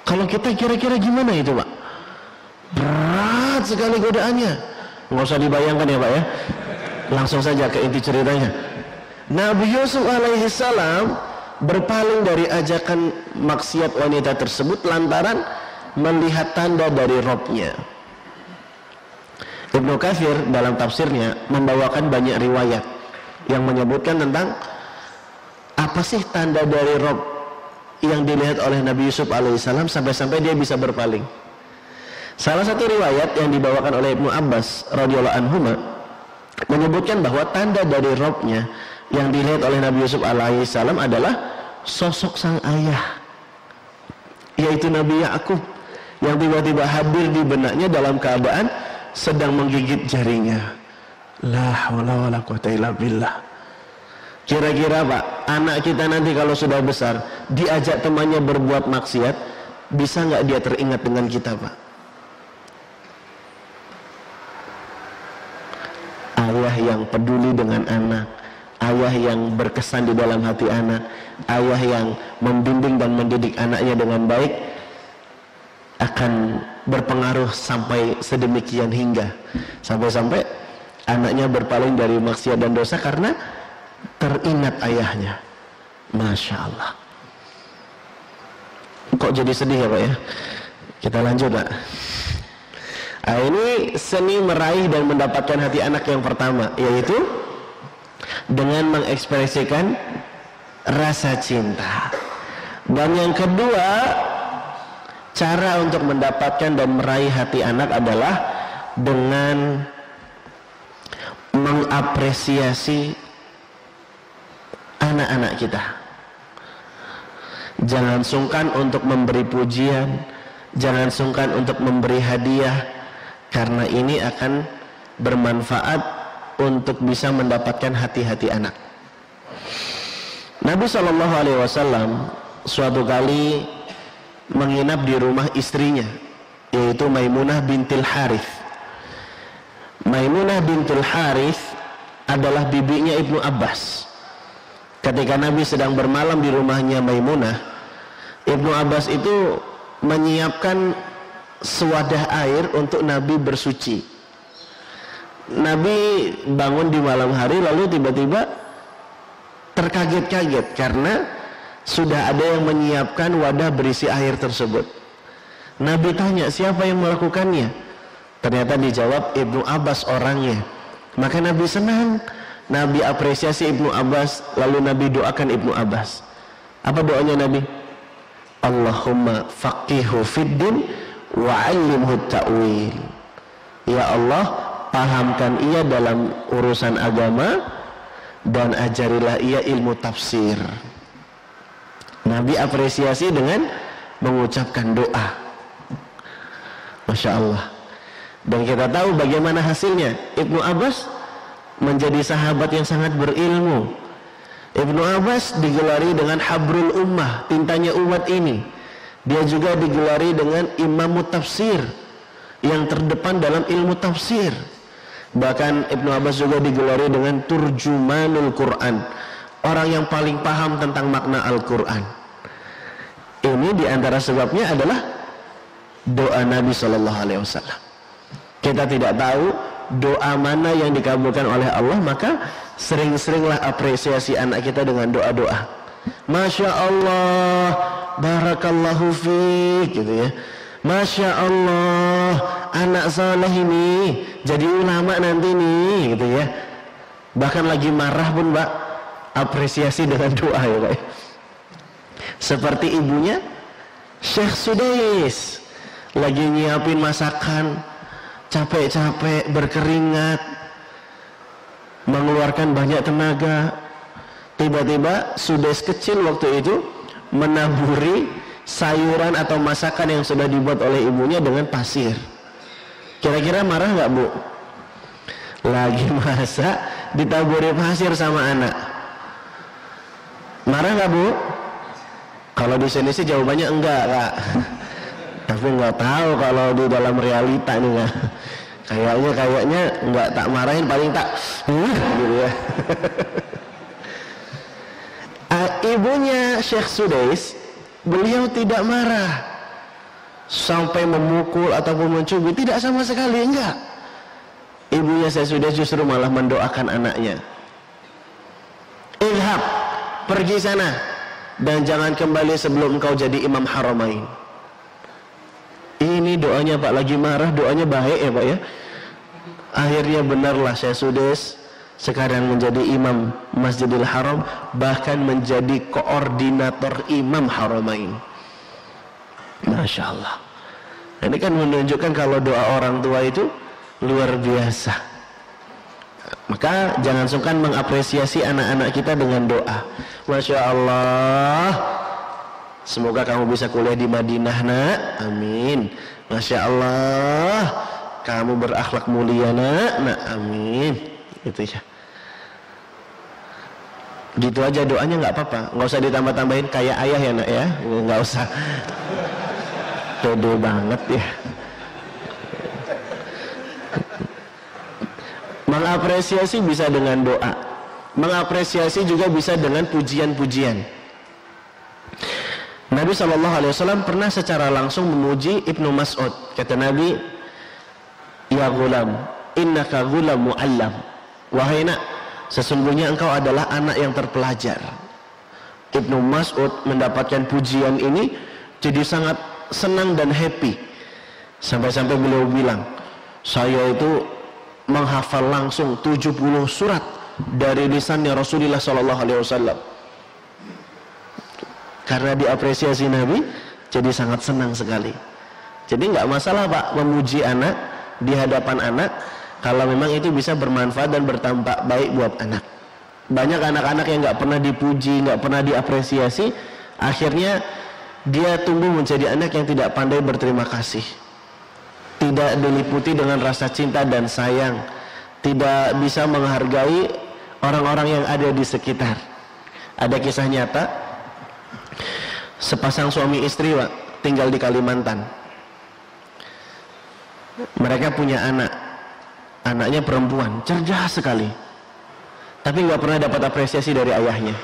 Kalau kita kira-kira gimana itu Pak? Berat sekali godaannya. Nggak usah dibayangkan ya Pak ya. Langsung saja ke inti ceritanya. Nabi Yusuf alaihi salam berpaling dari ajakan maksiat wanita tersebut lantaran melihat tanda dari Robnya. Ibnu Katsir dalam tafsirnya membawakan banyak riwayat yang menyebutkan tentang apa sih tanda dari Rob yang dilihat oleh Nabi Yusuf alaihissalam sampai-sampai dia bisa berpaling. Salah satu riwayat yang dibawakan oleh Ibnu Abbas radhiyallahu anhuma menyebutkan bahwa tanda dari Robnya yang dilihat oleh Nabi Yusuf alaihissalam adalah sosok sang ayah, yaitu Nabi Yakub, yang tiba-tiba hadir di benaknya dalam keadaan sedang menggigit jarinya. La haula wala quwata illa billah. Kira-kira Pak, anak kita nanti kalau sudah besar diajak temannya berbuat maksiat, bisa nggak dia teringat dengan kita, Pak? Ayah yang peduli dengan anak, ayah yang berkesan di dalam hati anak, ayah yang membimbing dan mendidik anaknya dengan baik, akan berpengaruh sampai sedemikian hingga sampai-sampai anaknya berpaling dari maksiat dan dosa karena teringat ayahnya. Masya Allah. Kok jadi sedih ya Pak ya? Kita lanjut Pak. Nah, ini seni meraih dan mendapatkan hati anak yang pertama, yaitu dengan mengekspresikan rasa cinta. Dan yang kedua, cara untuk mendapatkan dan meraih hati anak adalah dengan mengapresiasi anak-anak kita. Jangan sungkan untuk memberi pujian, jangan sungkan untuk memberi hadiah, karena ini akan bermanfaat untuk bisa mendapatkan hati-hati anak. Nabi SAW suatu kali menginap di rumah istrinya, yaitu Maimunah bintil Harith. Maimunah bintil Harith adalah bibinya Ibnu Abbas. Ketika Nabi sedang bermalam di rumahnya Maimunah, Ibnu Abbas itu menyiapkan sewadah air untuk Nabi bersuci. Nabi bangun di malam hari lalu tiba-tiba terkaget-kaget karena sudah ada yang menyiapkan wadah berisi air tersebut. Nabi tanya, siapa yang melakukannya? Ternyata dijawab Ibnu Abbas orangnya. Maka Nabi senang, Nabi apresiasi Ibnu Abbas, lalu Nabi doakan Ibnu Abbas. Apa doanya Nabi? Allahumma faqihu fiddin wa'allimhu ta'wil. Ya Allah, pahamkan ia dalam urusan agama dan ajarilah ia ilmu tafsir. Nabi apresiasi dengan mengucapkan doa. Masya Allah. Dan kita tahu bagaimana hasilnya. Ibnu Abbas menjadi sahabat yang sangat berilmu. Ibnu Abbas digelari dengan Habrul Ummah, tintanya umat ini. Dia juga digelari dengan Imam Tafsir, yang terdepan dalam ilmu tafsir. Bahkan Ibnu Abbas juga digelari dengan Turjumanul Quran, orang yang paling paham tentang makna Al-Quran. Ini diantara sebabnya adalah doa Nabi SAW. Kita tidak tahu doa mana yang dikabulkan oleh Allah, maka sering-seringlah apresiasi anak kita dengan doa-doa. Masya Allah, barakallahu fiik, gitu ya. Masya Allah, anak saleh ini jadi ulama nanti nih, gitu ya. Bahkan lagi marah pun Pak, apresiasi dengan doa ya Pak. Seperti ibunya Syekh Sudais, lagi nyiapin masakan, capek-capek, berkeringat, mengeluarkan banyak tenaga. Tiba-tiba Sudais kecil waktu itu menaburi sayuran atau masakan yang sudah dibuat oleh ibunya dengan pasir. Kira-kira marah nggak Bu? Lagi masak ditaburi pasir sama anak. Marah nggak Bu? Kalau di sini sih jawabannya enggak Kak. Tapi nggak tahu kalau di dalam realita nih Kak. Kayaknya nggak tak marahin, paling tak gitu ya. Ibunya Syekh Sudais, beliau tidak marah sampai memukul ataupun mencubit, tidak sama sekali, enggak. Ibunya Saifuddin justru malah mendoakan anaknya, "Idhab, pergi sana, dan jangan kembali sebelum engkau jadi imam haramain." Ini doanya Pak, lagi marah, doanya baik ya Pak ya. Akhirnya benarlah Saifuddin sekarang menjadi imam Masjidil Haram, bahkan menjadi koordinator imam haramain. Masya Allah. Ini kan menunjukkan kalau doa orang tua itu luar biasa. Maka jangan sungkan mengapresiasi anak-anak kita dengan doa. Masya Allah, semoga kamu bisa kuliah di Madinah nak, amin. Masya Allah, kamu berakhlak mulia nak, amin. Gitu ya. Gitu aja doanya, nggak apa-apa, nggak usah ditambah-tambahin kayak ayah ya nak ya, nggak usah. Pede banget ya. Mengapresiasi bisa dengan doa, mengapresiasi juga bisa dengan pujian-pujian. Nabi SAW pernah secara langsung memuji Ibnu Mas'ud. Kata Nabi, "Ya gulam, innaka gulam mu'allam." Wahai nak, sesungguhnya engkau adalah anak yang terpelajar. Ibnu Mas'ud mendapatkan pujian ini jadi sangat senang dan happy. Sampai-sampai beliau bilang, "Saya itu menghafal langsung 70 surat dari lisannya Rasulullah SAW." Karena diapresiasi Nabi, jadi sangat senang sekali. Jadi nggak masalah Pak memuji anak di hadapan anak, kalau memang itu bisa bermanfaat dan bertampak baik buat anak. Banyak anak-anak yang nggak pernah dipuji, nggak pernah diapresiasi, akhirnya dia tumbuh menjadi anak yang tidak pandai berterima kasih, tidak diliputi dengan rasa cinta dan sayang, tidak bisa menghargai orang-orang yang ada di sekitar. Ada kisah nyata, sepasang suami istri Pak, tinggal di Kalimantan. Mereka punya anak, anaknya perempuan, cerdas sekali, tapi nggak pernah dapat apresiasi dari ayahnya.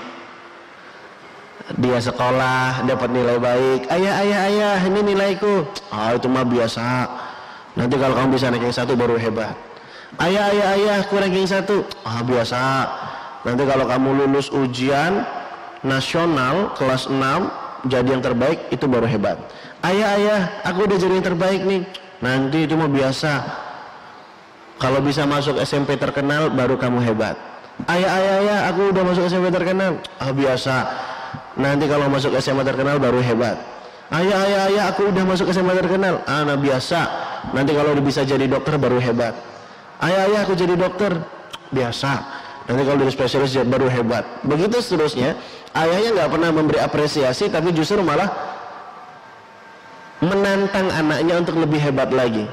Dia sekolah, dapat nilai baik. Ayah, ini nilaiku. Itu mah biasa. Nanti kalau kamu bisa ranking 1 baru hebat. Ayah, aku ranking 1. Biasa. Nanti kalau kamu lulus ujian nasional kelas 6, jadi yang terbaik, itu baru hebat. Ayah, aku udah jadi yang terbaik nih. Nanti itu mah biasa. Kalau bisa masuk SMP terkenal, baru kamu hebat. Ayah, aku udah masuk SMP terkenal. Biasa. Nanti kalau masuk SMA terkenal baru hebat. Ayah, aku udah masuk SMA terkenal. Biasa. Nanti kalau udah bisa jadi dokter baru hebat. Ayah, aku jadi dokter. Biasa. Nanti kalau jadi spesialis baru hebat. Begitu seterusnya. Ayahnya nggak pernah memberi apresiasi, tapi justru malah menantang anaknya untuk lebih hebat lagi.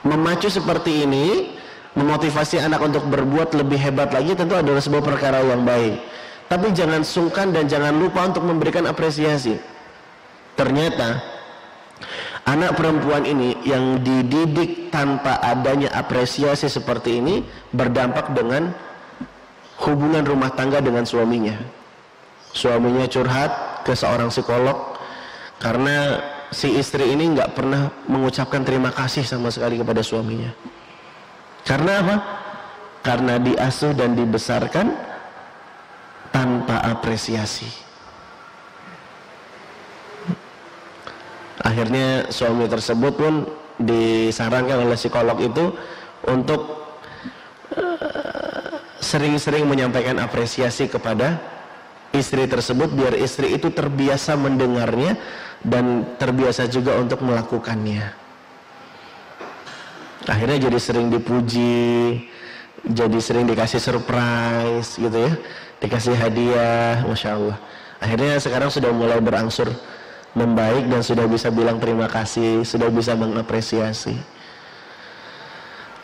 Memacu seperti ini, memotivasi anak untuk berbuat lebih hebat lagi, tentu adalah sebuah perkara yang baik. Tapi jangan sungkan dan jangan lupa untuk memberikan apresiasi. Ternyata anak perempuan ini yang dididik tanpa adanya apresiasi seperti ini berdampak dengan hubungan rumah tangga dengan suaminya. Suaminya curhat ke seorang psikolog karena si istri ini nggak pernah mengucapkan terima kasih sama sekali kepada suaminya. Karena apa? Karena diasuh dan dibesarkan tanpa apresiasi. Akhirnya suami tersebut pun disarankan oleh psikolog itu untuk sering-sering menyampaikan apresiasi kepada istri tersebut, biar istri itu terbiasa mendengarnya dan terbiasa juga untuk melakukannya. Akhirnya jadi sering dipuji, jadi sering dikasih surprise gitu ya, dikasih hadiah, Masya Allah. Akhirnya sekarang sudah mulai berangsur membaik dan sudah bisa bilang terima kasih, sudah bisa mengapresiasi.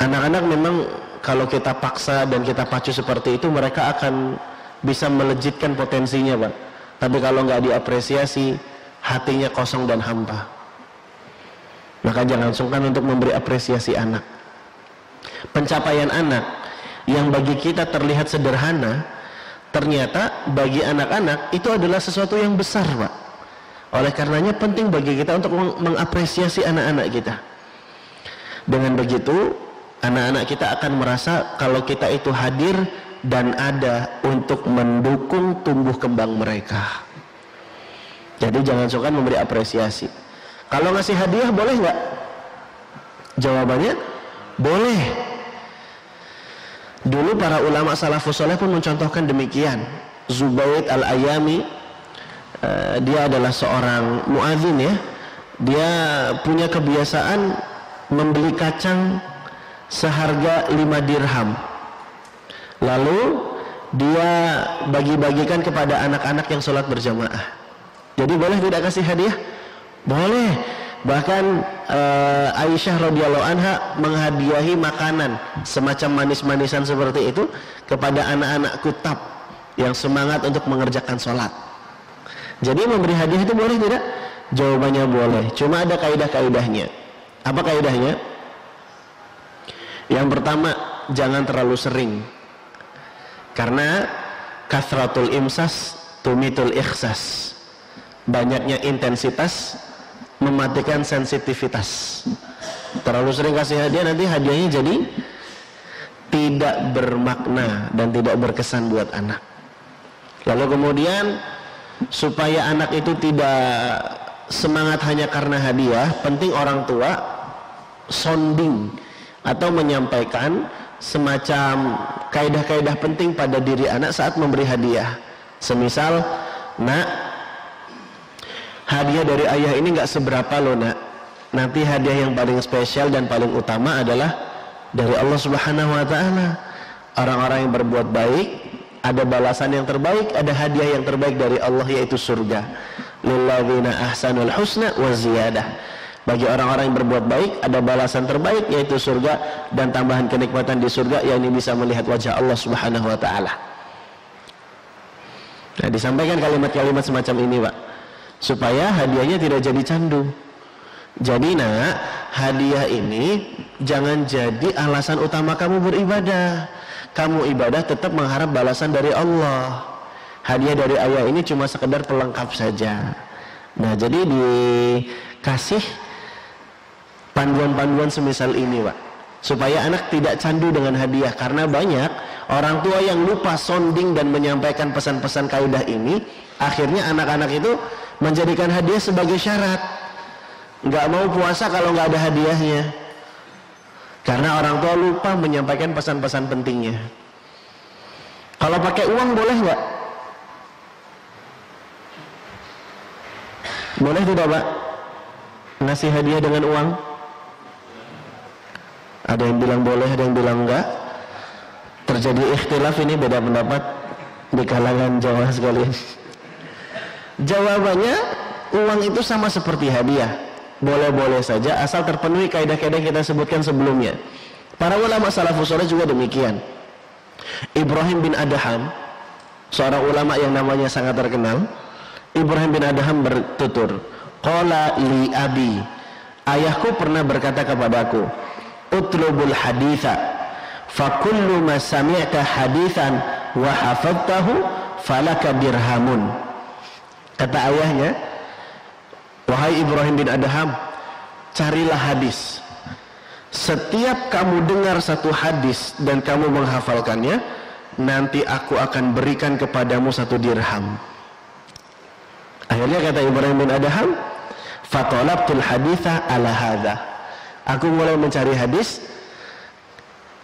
Anak-anak memang kalau kita paksa dan kita pacu seperti itu, mereka akan bisa melejitkan potensinya Pak. Tapi kalau nggak diapresiasi, hatinya kosong dan hampa. Maka jangan sungkan untuk memberi apresiasi anak. Pencapaian anak yang bagi kita terlihat sederhana, ternyata bagi anak-anak itu adalah sesuatu yang besar Pak. Oleh karenanya penting bagi kita untuk mengapresiasi anak-anak kita. Dengan begitu anak-anak kita akan merasa kalau kita itu hadir dan ada untuk mendukung tumbuh kembang mereka. Jadi jangan sungkan memberi apresiasi. Kalau ngasih hadiah boleh nggak? Jawabannya boleh. Dulu para ulama salafus saleh pun mencontohkan demikian. Zubayd al-Ayami, dia adalah seorang muadzin ya. Dia punya kebiasaan membeli kacang seharga 5 dirham. Lalu dia bagi-bagikan kepada anak-anak yang sholat berjamaah. Jadi boleh tidak kasih hadiah? Boleh. Bahkan Aisyah radhiyallahu anha menghadiahi makanan semacam manis-manisan seperti itu kepada anak-anak kutab yang semangat untuk mengerjakan sholat. Jadi memberi hadiah itu boleh tidak? Jawabannya boleh. Cuma ada kaidah-kaidahnya. Apa kaidahnya? Yang pertama, jangan terlalu sering. Karena kathratul imsas tumitul ikhsas. Banyaknya intensitas mematikan sensitivitas. Terlalu sering kasih hadiah, nanti hadiahnya jadi tidak bermakna dan tidak berkesan buat anak. Lalu kemudian supaya anak itu tidak semangat hanya karena hadiah, penting orang tua sounding atau menyampaikan semacam kaidah-kaidah penting pada diri anak saat memberi hadiah. Semisal, nak, hadiah dari ayah ini gak seberapa loh nak. Nanti hadiah yang paling spesial dan paling utama adalah dari Allah Subhanahu wa ta'ala. Orang-orang yang berbuat baik, ada balasan yang terbaik, ada hadiah yang terbaik dari Allah, yaitu surga. Lilladzina ahsanul husna wa ziyadah. Bagi orang-orang yang berbuat baik, ada balasan terbaik, yaitu surga dan tambahan kenikmatan di surga, yakni bisa melihat wajah Allah Subhanahu wa ta'ala. Nah, disampaikan kalimat-kalimat semacam ini, Pak, supaya hadiahnya tidak jadi candu. Jadi nak, hadiah ini jangan jadi alasan utama kamu beribadah. Kamu ibadah tetap mengharap balasan dari Allah. Hadiah dari ayah ini cuma sekedar pelengkap saja. Nah, jadi dikasih panduan-panduan semisal ini, Pak, supaya anak tidak candu dengan hadiah. Karena banyak orang tua yang lupa sounding dan menyampaikan pesan-pesan kaidah ini, akhirnya anak-anak itu menjadikan hadiah sebagai syarat. Nggak mau puasa kalau nggak ada hadiahnya. Karena orang tua lupa menyampaikan pesan-pesan pentingnya. Kalau pakai uang boleh nggak? Boleh tidak, Pak? Ngasih hadiah dengan uang? Ada yang bilang boleh, ada yang bilang enggak. Terjadi ikhtilaf ini, beda pendapat di kalangan Jawa sekalian. Jawabannya, uang itu sama seperti hadiah. Boleh-boleh saja asal terpenuhi kaidah-kaidah yang kita sebutkan sebelumnya. Para ulama salafus saleh juga demikian. Ibrahim bin Adham, seorang ulama yang namanya sangat terkenal. Ibrahim bin Adham bertutur, qala li abi, ayahku pernah berkata kepadaku, utlubul haditha fa kullu ma sami'ta hadithan wa hafadtahu falaka dirhamun. Kata ayahnya, wahai Ibrahim bin Adham, carilah hadis. Setiap kamu dengar satu hadis dan kamu menghafalkannya, nanti aku akan berikan kepadamu 1 dirham. Akhirnya kata Ibrahim bin Adham, fatalabtul haditha ala hadha. Aku mulai mencari hadis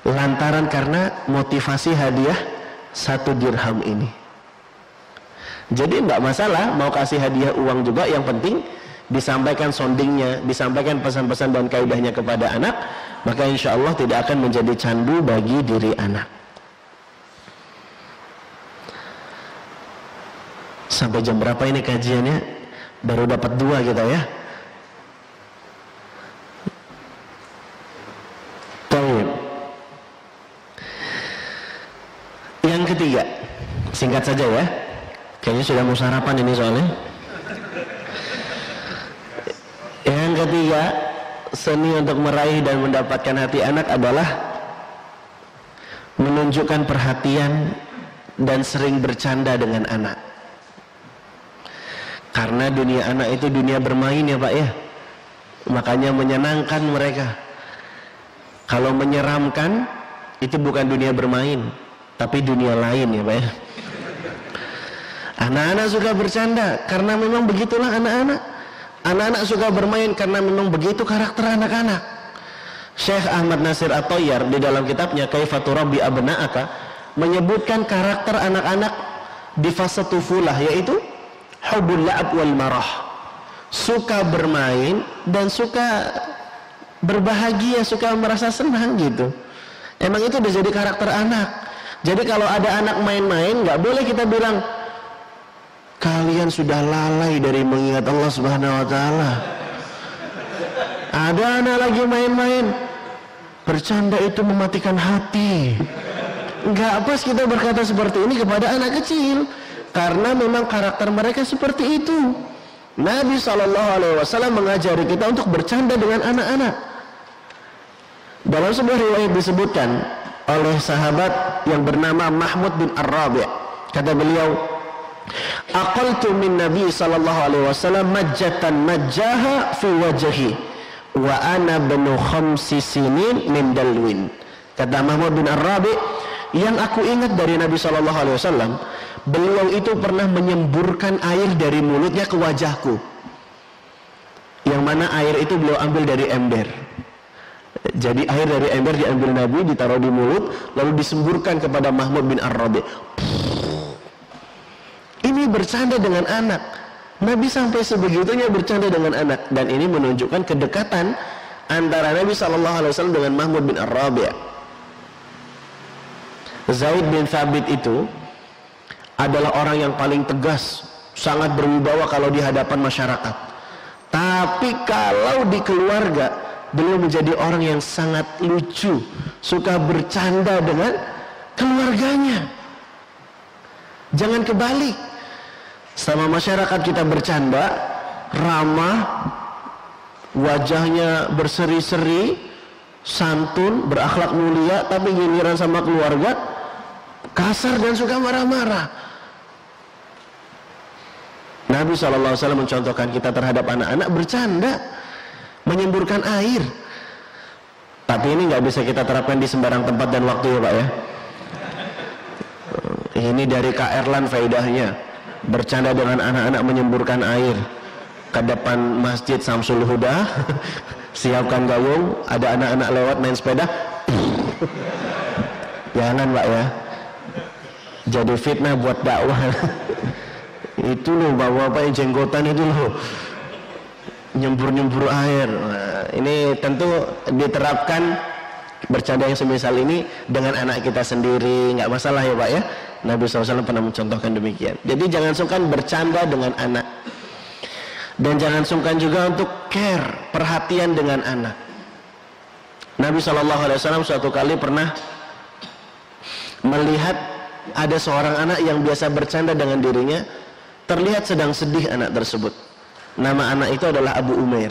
lantaran karena motivasi hadiah 1 dirham ini. Jadi enggak masalah mau kasih hadiah uang juga, yang penting disampaikan soundingnya, disampaikan pesan-pesan dan kaidahnya kepada anak, maka insya Allah tidak akan menjadi candu bagi diri anak. Sampai jam berapa ini kajiannya? Baru dapat 2 kita ya. Baik. Yang ketiga, singkat saja ya. Kayaknya sudah mau sarapan ini soalnya. Yang ketiga, seni untuk meraih dan mendapatkan hati anak adalah menunjukkan perhatian dan sering bercanda dengan anak. Karena dunia anak itu dunia bermain ya Pak ya. Makanya menyenangkan mereka. Kalau menyeramkan itu bukan dunia bermain, tapi dunia lain ya Pak ya. Anak-anak suka bercanda karena memang begitulah anak-anak. Anak-anak suka bermain karena memang begitu karakter anak-anak. Syekh Ahmad Nasir At-Tayyar di dalam kitabnya Kaifa Turabbi Abna'aka menyebutkan karakter anak-anak di fase tufulah, yaitu hubbul la'ab wal marah, suka bermain dan suka berbahagia, suka merasa senang gitu. Emang itu udah jadi karakter anak. Jadi kalau ada anak main-main, nggak boleh kita bilang kalian sudah lalai dari mengingat Allah Subhanahu wa taala. Ada anak lagi main-main, bercanda itu mematikan hati. Enggak pas kita berkata seperti ini kepada anak kecil, karena memang karakter mereka seperti itu. Nabi SAW mengajari kita untuk bercanda dengan anak-anak. Dalam sebuah riwayat disebutkan oleh sahabat yang bernama Mahmud bin Ar-Rabi', kata beliau, aqaltu min Nabi SAW majjatan majjaha fi wajhi wa ana benu khamsi sinin min dalwin. Kata Mahmud bin Ar-Rabi', yang aku ingat dari Nabi SAW, beliau itu pernah menyemburkan air dari mulutnya ke wajahku, yang mana air itu beliau ambil dari ember. Jadi air dari ember diambil Nabi, ditaruh di mulut, lalu disemburkan kepada Mahmud bin Ar-Rabi'. Ini bercanda dengan anak. Nabi sampai sebegitunya bercanda dengan anak, dan ini menunjukkan kedekatan antara Nabi SAW dengan Mahmud bin Ar-Rabi'. Zaid bin Thabit itu adalah orang yang paling tegas, sangat berwibawa kalau di hadapan masyarakat. Tapi kalau di keluarga, beliau menjadi orang yang sangat lucu, suka bercanda dengan keluarganya. Jangan kebalik. Sama masyarakat kita bercanda, ramah, wajahnya berseri-seri, santun, berakhlak mulia, tapi giliran sama keluarga kasar dan suka marah-marah. Nabi SAW mencontohkan kita terhadap anak-anak bercanda, menyemburkan air. Tapi ini nggak bisa kita terapkan di sembarang tempat dan waktu ya Pak ya. Ini dari Kak Erlan faedahnya, bercanda dengan anak-anak menyemburkan air ke depan Masjid Samsul Huda. Siapkan gayung, ada anak-anak lewat main sepeda. Jangan Pak ya, jadi fitnah buat dakwah. Itu loh bapak-bapak yang jenggotan itu loh, nyembur-nyembur air. Nah, ini tentu diterapkan bercanda yang semisal ini dengan anak kita sendiri, nggak masalah ya Pak ya. Nabi SAW pernah mencontohkan demikian. Jadi jangan sungkan bercanda dengan anak, dan jangan sungkan juga untuk care, perhatian dengan anak. Nabi SAW suatu kali pernah melihat ada seorang anak yang biasa bercanda dengan dirinya, terlihat sedang sedih anak tersebut. Nama anak itu adalah Abu Umair.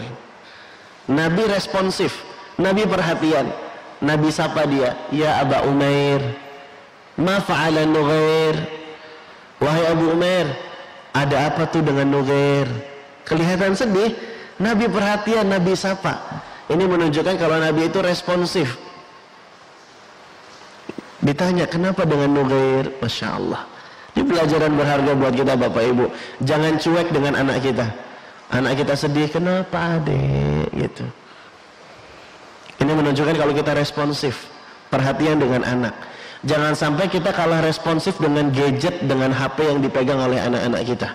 Nabi responsif, Nabi perhatian, Nabi sapa dia, ya Aba Umair, ma fa'ala Nughair. Wahai Abu Umair, ada apa tuh dengan Nughair? Kelihatan sedih, Nabi perhatian, Nabi sapa. Ini menunjukkan kalau Nabi itu responsif. Ditanya kenapa dengan Nughair, Masya Allah. Ini pelajaran berharga buat kita Bapak Ibu. Jangan cuek dengan anak kita. Anak kita sedih, kenapa adek gitu. Ini menunjukkan kalau kita responsif, perhatian dengan anak. Jangan sampai kita kalah responsif dengan gadget, dengan HP yang dipegang oleh anak-anak kita.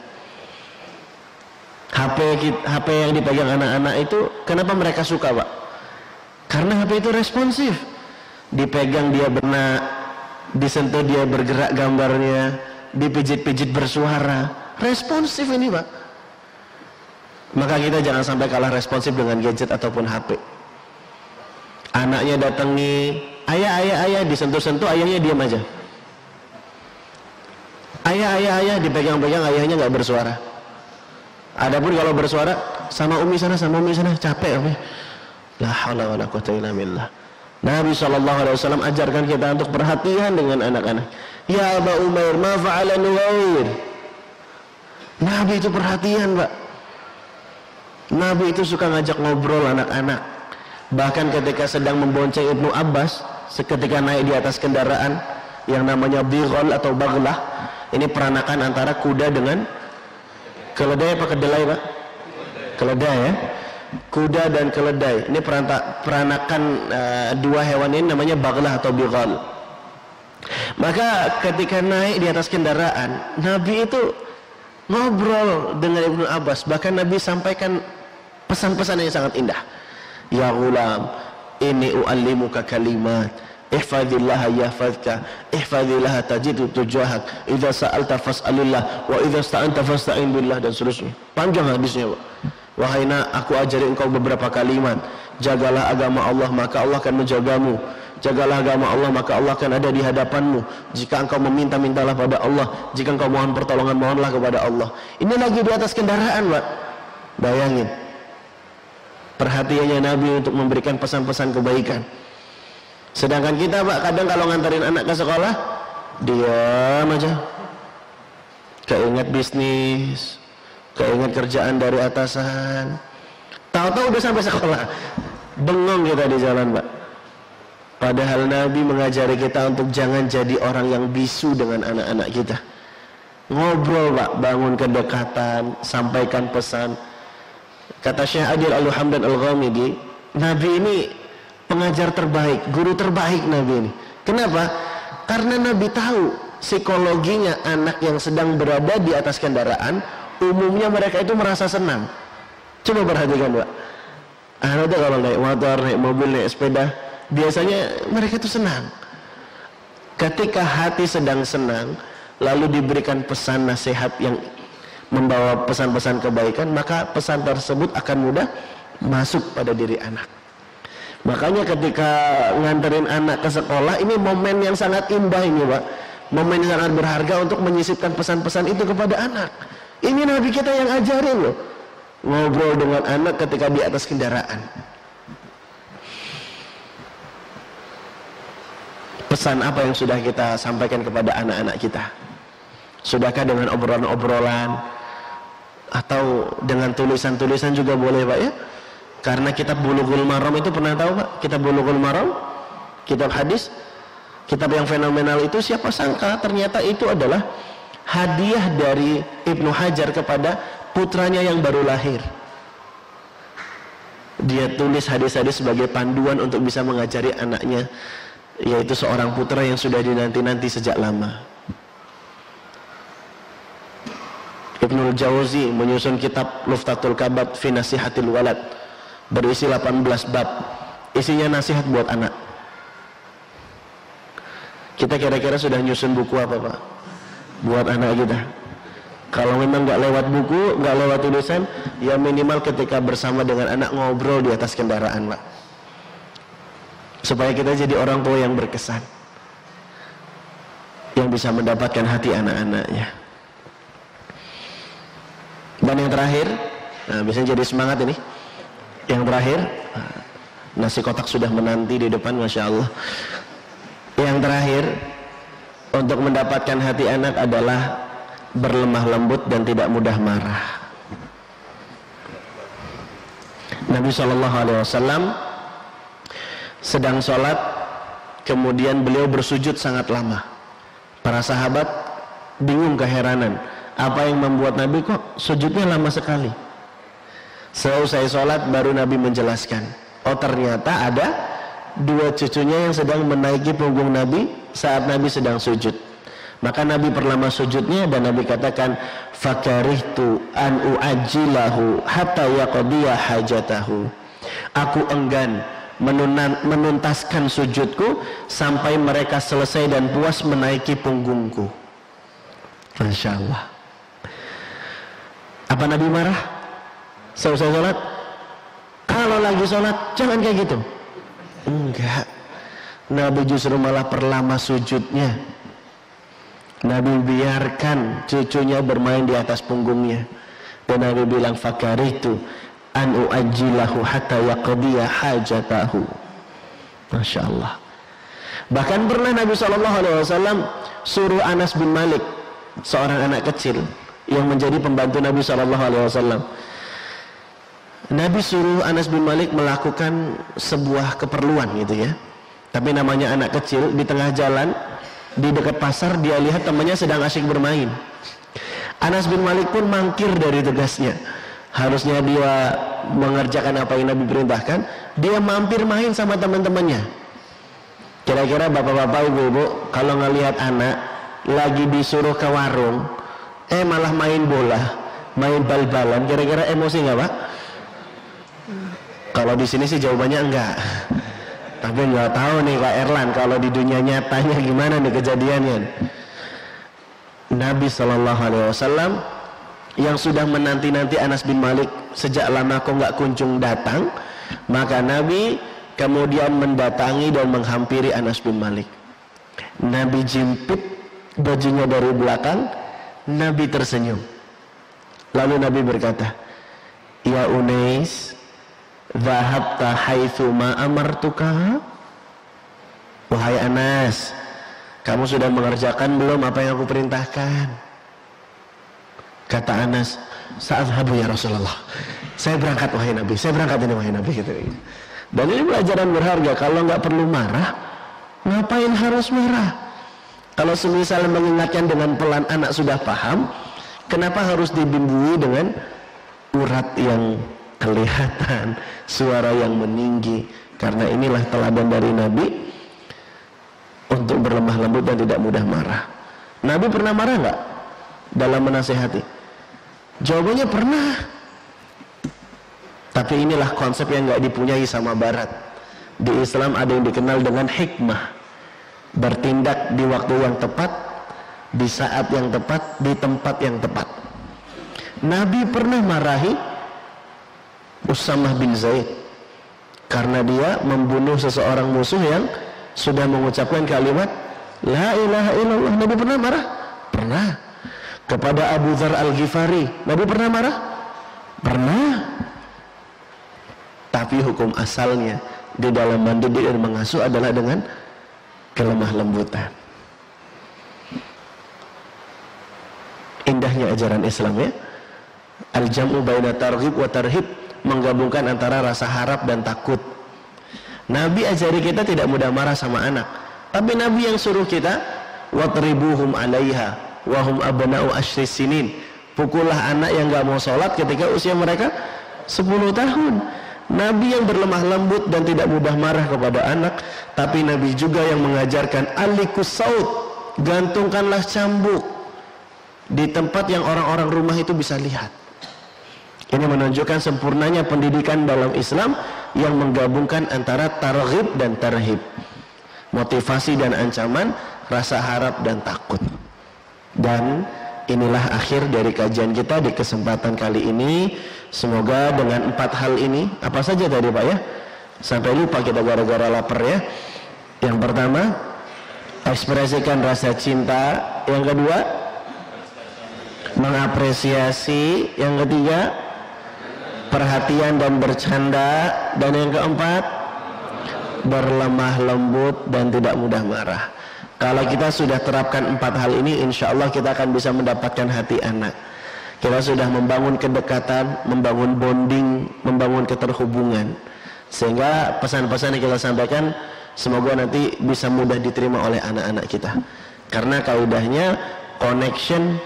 HP yang dipegang anak-anak itu, kenapa mereka suka Pak? Karena HP itu responsif. Dipegang dia benak, disentuh dia bergerak gambarnya, dipijit-pijit bersuara, responsif ini Pak. Maka kita jangan sampai kalah responsif dengan gadget ataupun HP. Anaknya datangi, ayah, disentuh-sentuh, ayahnya diam aja. Ayah, dipegang-pegang, ayahnya nggak bersuara. Adapun kalau bersuara, sama umi sana, capek umi. La haula wala quwwata illa billah. Nabi SAW ajarkan kita untuk perhatian dengan anak-anak. Ya Aba Umair, ma fa'ala Nughair. Nabi itu perhatian Pak. Nabi itu suka ngajak ngobrol anak-anak. Bahkan ketika sedang membonceng Ibnu Abbas, seketika naik di atas kendaraan yang namanya bighal atau baghlah, ini peranakan antara kuda dengan keledai apa kedelai, Pak? Keledai ya. Kuda dan keledai. Ini peranakan dua hewan ini namanya baghlah atau bighal. Maka ketika naik di atas kendaraan, Nabi itu ngobrol dengan Ibnu Abbas. Bahkan Nabi sampaikan pesan-pesan yang sangat indah. Ya ghulam, inni u'allimuka kalimat, ihfazillaha yahfazka, ihfazillaha tajidu tujahak, idza sa'alta fas'alillah, wa idza sta'anta fasta'in billah, dan seterusnya. Panjang hadisnya, Pak. Wahai nak, aku ajari engkau beberapa kalimat. Jagalah agama Allah, maka Allah akan menjagamu. Jagalah agama Allah, maka Allah akan ada di hadapanmu. Jika engkau meminta, mintalah pada Allah. Jika engkau mohon pertolongan, mohonlah kepada Allah. Ini lagi di atas kendaraan, Pak. Bayangin perhatiannya Nabi untuk memberikan pesan-pesan kebaikan. Sedangkan kita, Pak, kadang kalau nganterin anak ke sekolah, diam aja. Keinget bisnis, keinget kerjaan dari atasan. Tahu-tahu udah sampai sekolah, bengong kita di jalan, Pak. Padahal Nabi mengajari kita untuk jangan jadi orang yang bisu dengan anak-anak kita. Ngobrol, Pak, bangun kedekatan, sampaikan pesan. Kata Syekh Adil Al-Hamdan Al-Ghamidi, Nabi ini pengajar terbaik, guru terbaik Nabi ini. Kenapa? Karena Nabi tahu psikologinya anak yang sedang berada di atas kendaraan, umumnya mereka itu merasa senang. Coba perhatikan, Pak. Anak itu kalau naik motor, naik mobil, naik sepeda, biasanya mereka itu senang. Ketika hati sedang senang, lalu diberikan pesan nasihat yang membawa pesan-pesan kebaikan, maka pesan tersebut akan mudah masuk pada diri anak. Makanya ketika nganterin anak ke sekolah, ini momen yang sangat indah ini, Pak. Momen yang sangat berharga untuk menyisipkan pesan-pesan itu kepada anak. Ini Nabi kita yang ajarin loh, ngobrol dengan anak ketika di atas kendaraan. Pesan apa yang sudah kita sampaikan kepada anak-anak kita? Sudahkah dengan obrolan-obrolan atau dengan tulisan-tulisan juga boleh, Pak, ya? Karena kitab Bulughul Maram itu, pernah tahu, Pak? Kitab Bulughul Maram, kitab hadis, kitab yang fenomenal itu, siapa sangka ternyata itu adalah hadiah dari Ibnu Hajar kepada putranya yang baru lahir. Dia tulis hadis-hadis sebagai panduan untuk bisa mengajari anaknya, yaitu seorang putra yang sudah dinanti-nanti sejak lama. Ibnul Jauzi menyusun kitab Luftatul Kabad fi Nasihatil Walad, berisi 18 bab. Isinya nasihat buat anak. Kita kira-kira sudah nyusun buku apa, Pak, buat anak kita? Kalau memang nggak lewat buku, nggak lewat tulisan, ya minimal ketika bersama dengan anak ngobrol di atas kendaraan, Pak, supaya kita jadi orang tua yang berkesan, yang bisa mendapatkan hati anak-anaknya. Dan yang terakhir, nah biasanya jadi semangat ini. Yang terakhir, nasi kotak sudah menanti di depan, Masya Allah. Yang terakhir, untuk mendapatkan hati anak adalah berlemah lembut dan tidak mudah marah. Nabi SAW sedang sholat, kemudian beliau bersujud sangat lama. Para sahabat bingung, keheranan, apa yang membuat Nabi kok sujudnya lama sekali. Selesai sholat baru Nabi menjelaskan, oh ternyata ada dua cucunya yang sedang menaiki punggung Nabi saat Nabi sedang sujud. Maka Nabi perlama sujudnya dan Nabi katakan, fakarihtu an u'ajjilahu hatta yaqdiya hajatahu. Aku enggan menuntaskan sujudku sampai mereka selesai dan puas menaiki punggungku. Masya Allah. Apa Nabi marah selesai sholat? Kalau lagi sholat jangan kayak gitu. Enggak, Nabi justru malah perlama sujudnya. Nabi biarkan cucunya bermain di atas punggungnya. Dan Nabi bilang, fakaritu an u'ajjilahu hatta yaqdiya hajatahu. Masya Allah. Bahkan pernah Nabi SAW suruh Anas bin Malik, seorang anak kecil yang menjadi pembantu Nabi SAW, Nabi suruh Anas bin Malik melakukan sebuah keperluan gitu ya. Tapi namanya anak kecil, di tengah jalan, di dekat pasar, dia lihat temannya sedang asyik bermain. Anas bin Malik pun mangkir dari tugasnya. Harusnya dia mengerjakan apa yang Nabi perintahkan, dia mampir main sama teman-temannya. Kira-kira bapak-bapak, ibu-ibu, kalau ngelihat anak lagi disuruh ke warung, malah main bola, main bal-balan, kira-kira emosi nggak Pak? Kalau di sini sih jawabannya enggak. Tapi nggak tahu nih Kak Erlan, kalau di dunia nyatanya gimana nih kejadiannya? Nabi SAW yang sudah menanti-nanti Anas bin Malik sejak lama kok nggak kunjung datang, maka Nabi kemudian mendatangi dan menghampiri Anas bin Malik. Nabi jimpit bajunya dari belakang, Nabi tersenyum. Lalu Nabi berkata, "Ya Unais, dhahabta haitsu ma amartuka?" Wahai Anas, kamu sudah mengerjakan belum apa yang aku perintahkan? Kata Anas, "Sa'adhabu ya Rasulullah." Saya berangkat wahai Nabi, saya berangkat ini wahai Nabi gitu. Dan ini pelajaran berharga. Kalau nggak perlu marah, ngapain harus marah? Kalau semisal mengingatkan dengan pelan, anak sudah paham, kenapa harus dibimbui dengan urat yang kelihatan, suara yang meninggi? Karena inilah teladan dari Nabi untuk berlemah lembut dan tidak mudah marah. Nabi pernah marah nggak dalam menasehati? Jawabannya pernah. Tapi inilah konsep yang nggak dipunyai sama Barat. Di Islam ada yang dikenal dengan hikmah, bertindak di waktu yang tepat, di saat yang tepat, di tempat yang tepat. Nabi pernah marahi Usamah bin Zaid karena dia membunuh seseorang musuh yang sudah mengucapkan kalimat La ilaha illallah. Nabi pernah marah? Pernah. Kepada Abu Dzar Al-Ghifari, Nabi pernah marah? Pernah. Tapi hukum asalnya di dalam mendidik dan mengasuh adalah dengan kelemah lembutan. Indahnya ajaran Islam ya. Al-jam'u baina targhib wa tarhib, menggabungkan antara rasa harap dan takut. Nabi ajari kita tidak mudah marah sama anak, tapi Nabi yang suruh kita watribuhum 'alaiha wa hum abna'u asyris sinin. Pukullah anak yang enggak mau sholat ketika usia mereka 10 tahun. Nabi yang berlemah lembut dan tidak mudah marah kepada anak, tapi Nabi juga yang mengajarkan alikus saut, gantungkanlah cambuk di tempat yang orang-orang rumah itu bisa lihat. Ini menunjukkan sempurnanya pendidikan dalam Islam yang menggabungkan antara targhib dan tarhib, motivasi dan ancaman, rasa harap dan takut. Dan inilah akhir dari kajian kita di kesempatan kali ini. Semoga dengan 4 hal ini, apa saja tadi Pak ya, sampai lupa kita gara-gara lapar ya. Yang pertama, ekspresikan rasa cinta. Yang kedua, mengapresiasi. Yang ketiga, perhatian dan bercanda. Dan yang keempat, berlemah lembut dan tidak mudah marah. Kalau kita sudah terapkan 4 hal ini, insya Allah kita akan bisa mendapatkan hati anak. Kita sudah membangun kedekatan, membangun bonding, membangun keterhubungan. Sehingga pesan-pesan yang kita sampaikan semoga nanti bisa mudah diterima oleh anak-anak kita. Karena kaidahnya connection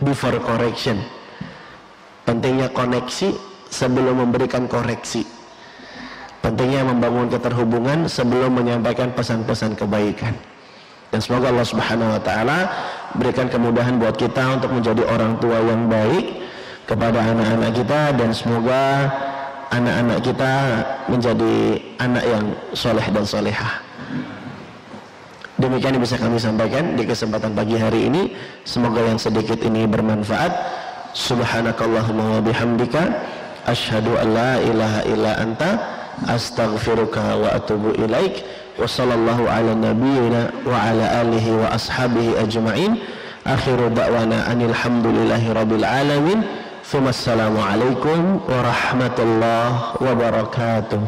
before correction. Pentingnya koneksi sebelum memberikan koreksi. Pentingnya membangun keterhubungan sebelum menyampaikan pesan-pesan kebaikan. Dan semoga Allah Subhanahu wa taala berikan kemudahan buat kita untuk menjadi orang tua yang baik kepada anak-anak kita, dan semoga anak-anak kita menjadi anak yang soleh dan solehah. Demikian yang bisa kami sampaikan di kesempatan pagi hari ini. Semoga yang sedikit ini bermanfaat. Subhanakallahumma wa bihamdika asyhadu an la ilaha illa anta astaghfiruka wa atubu ilaik. Wa sallallahu ala nabiyyina wa ala alihi wa ashabihi ajma'in. Akhiru da'wana anil hamdulillahi rabbil alamin. Tsumma assalamu alaikum warahmatullahi wabarakatuh.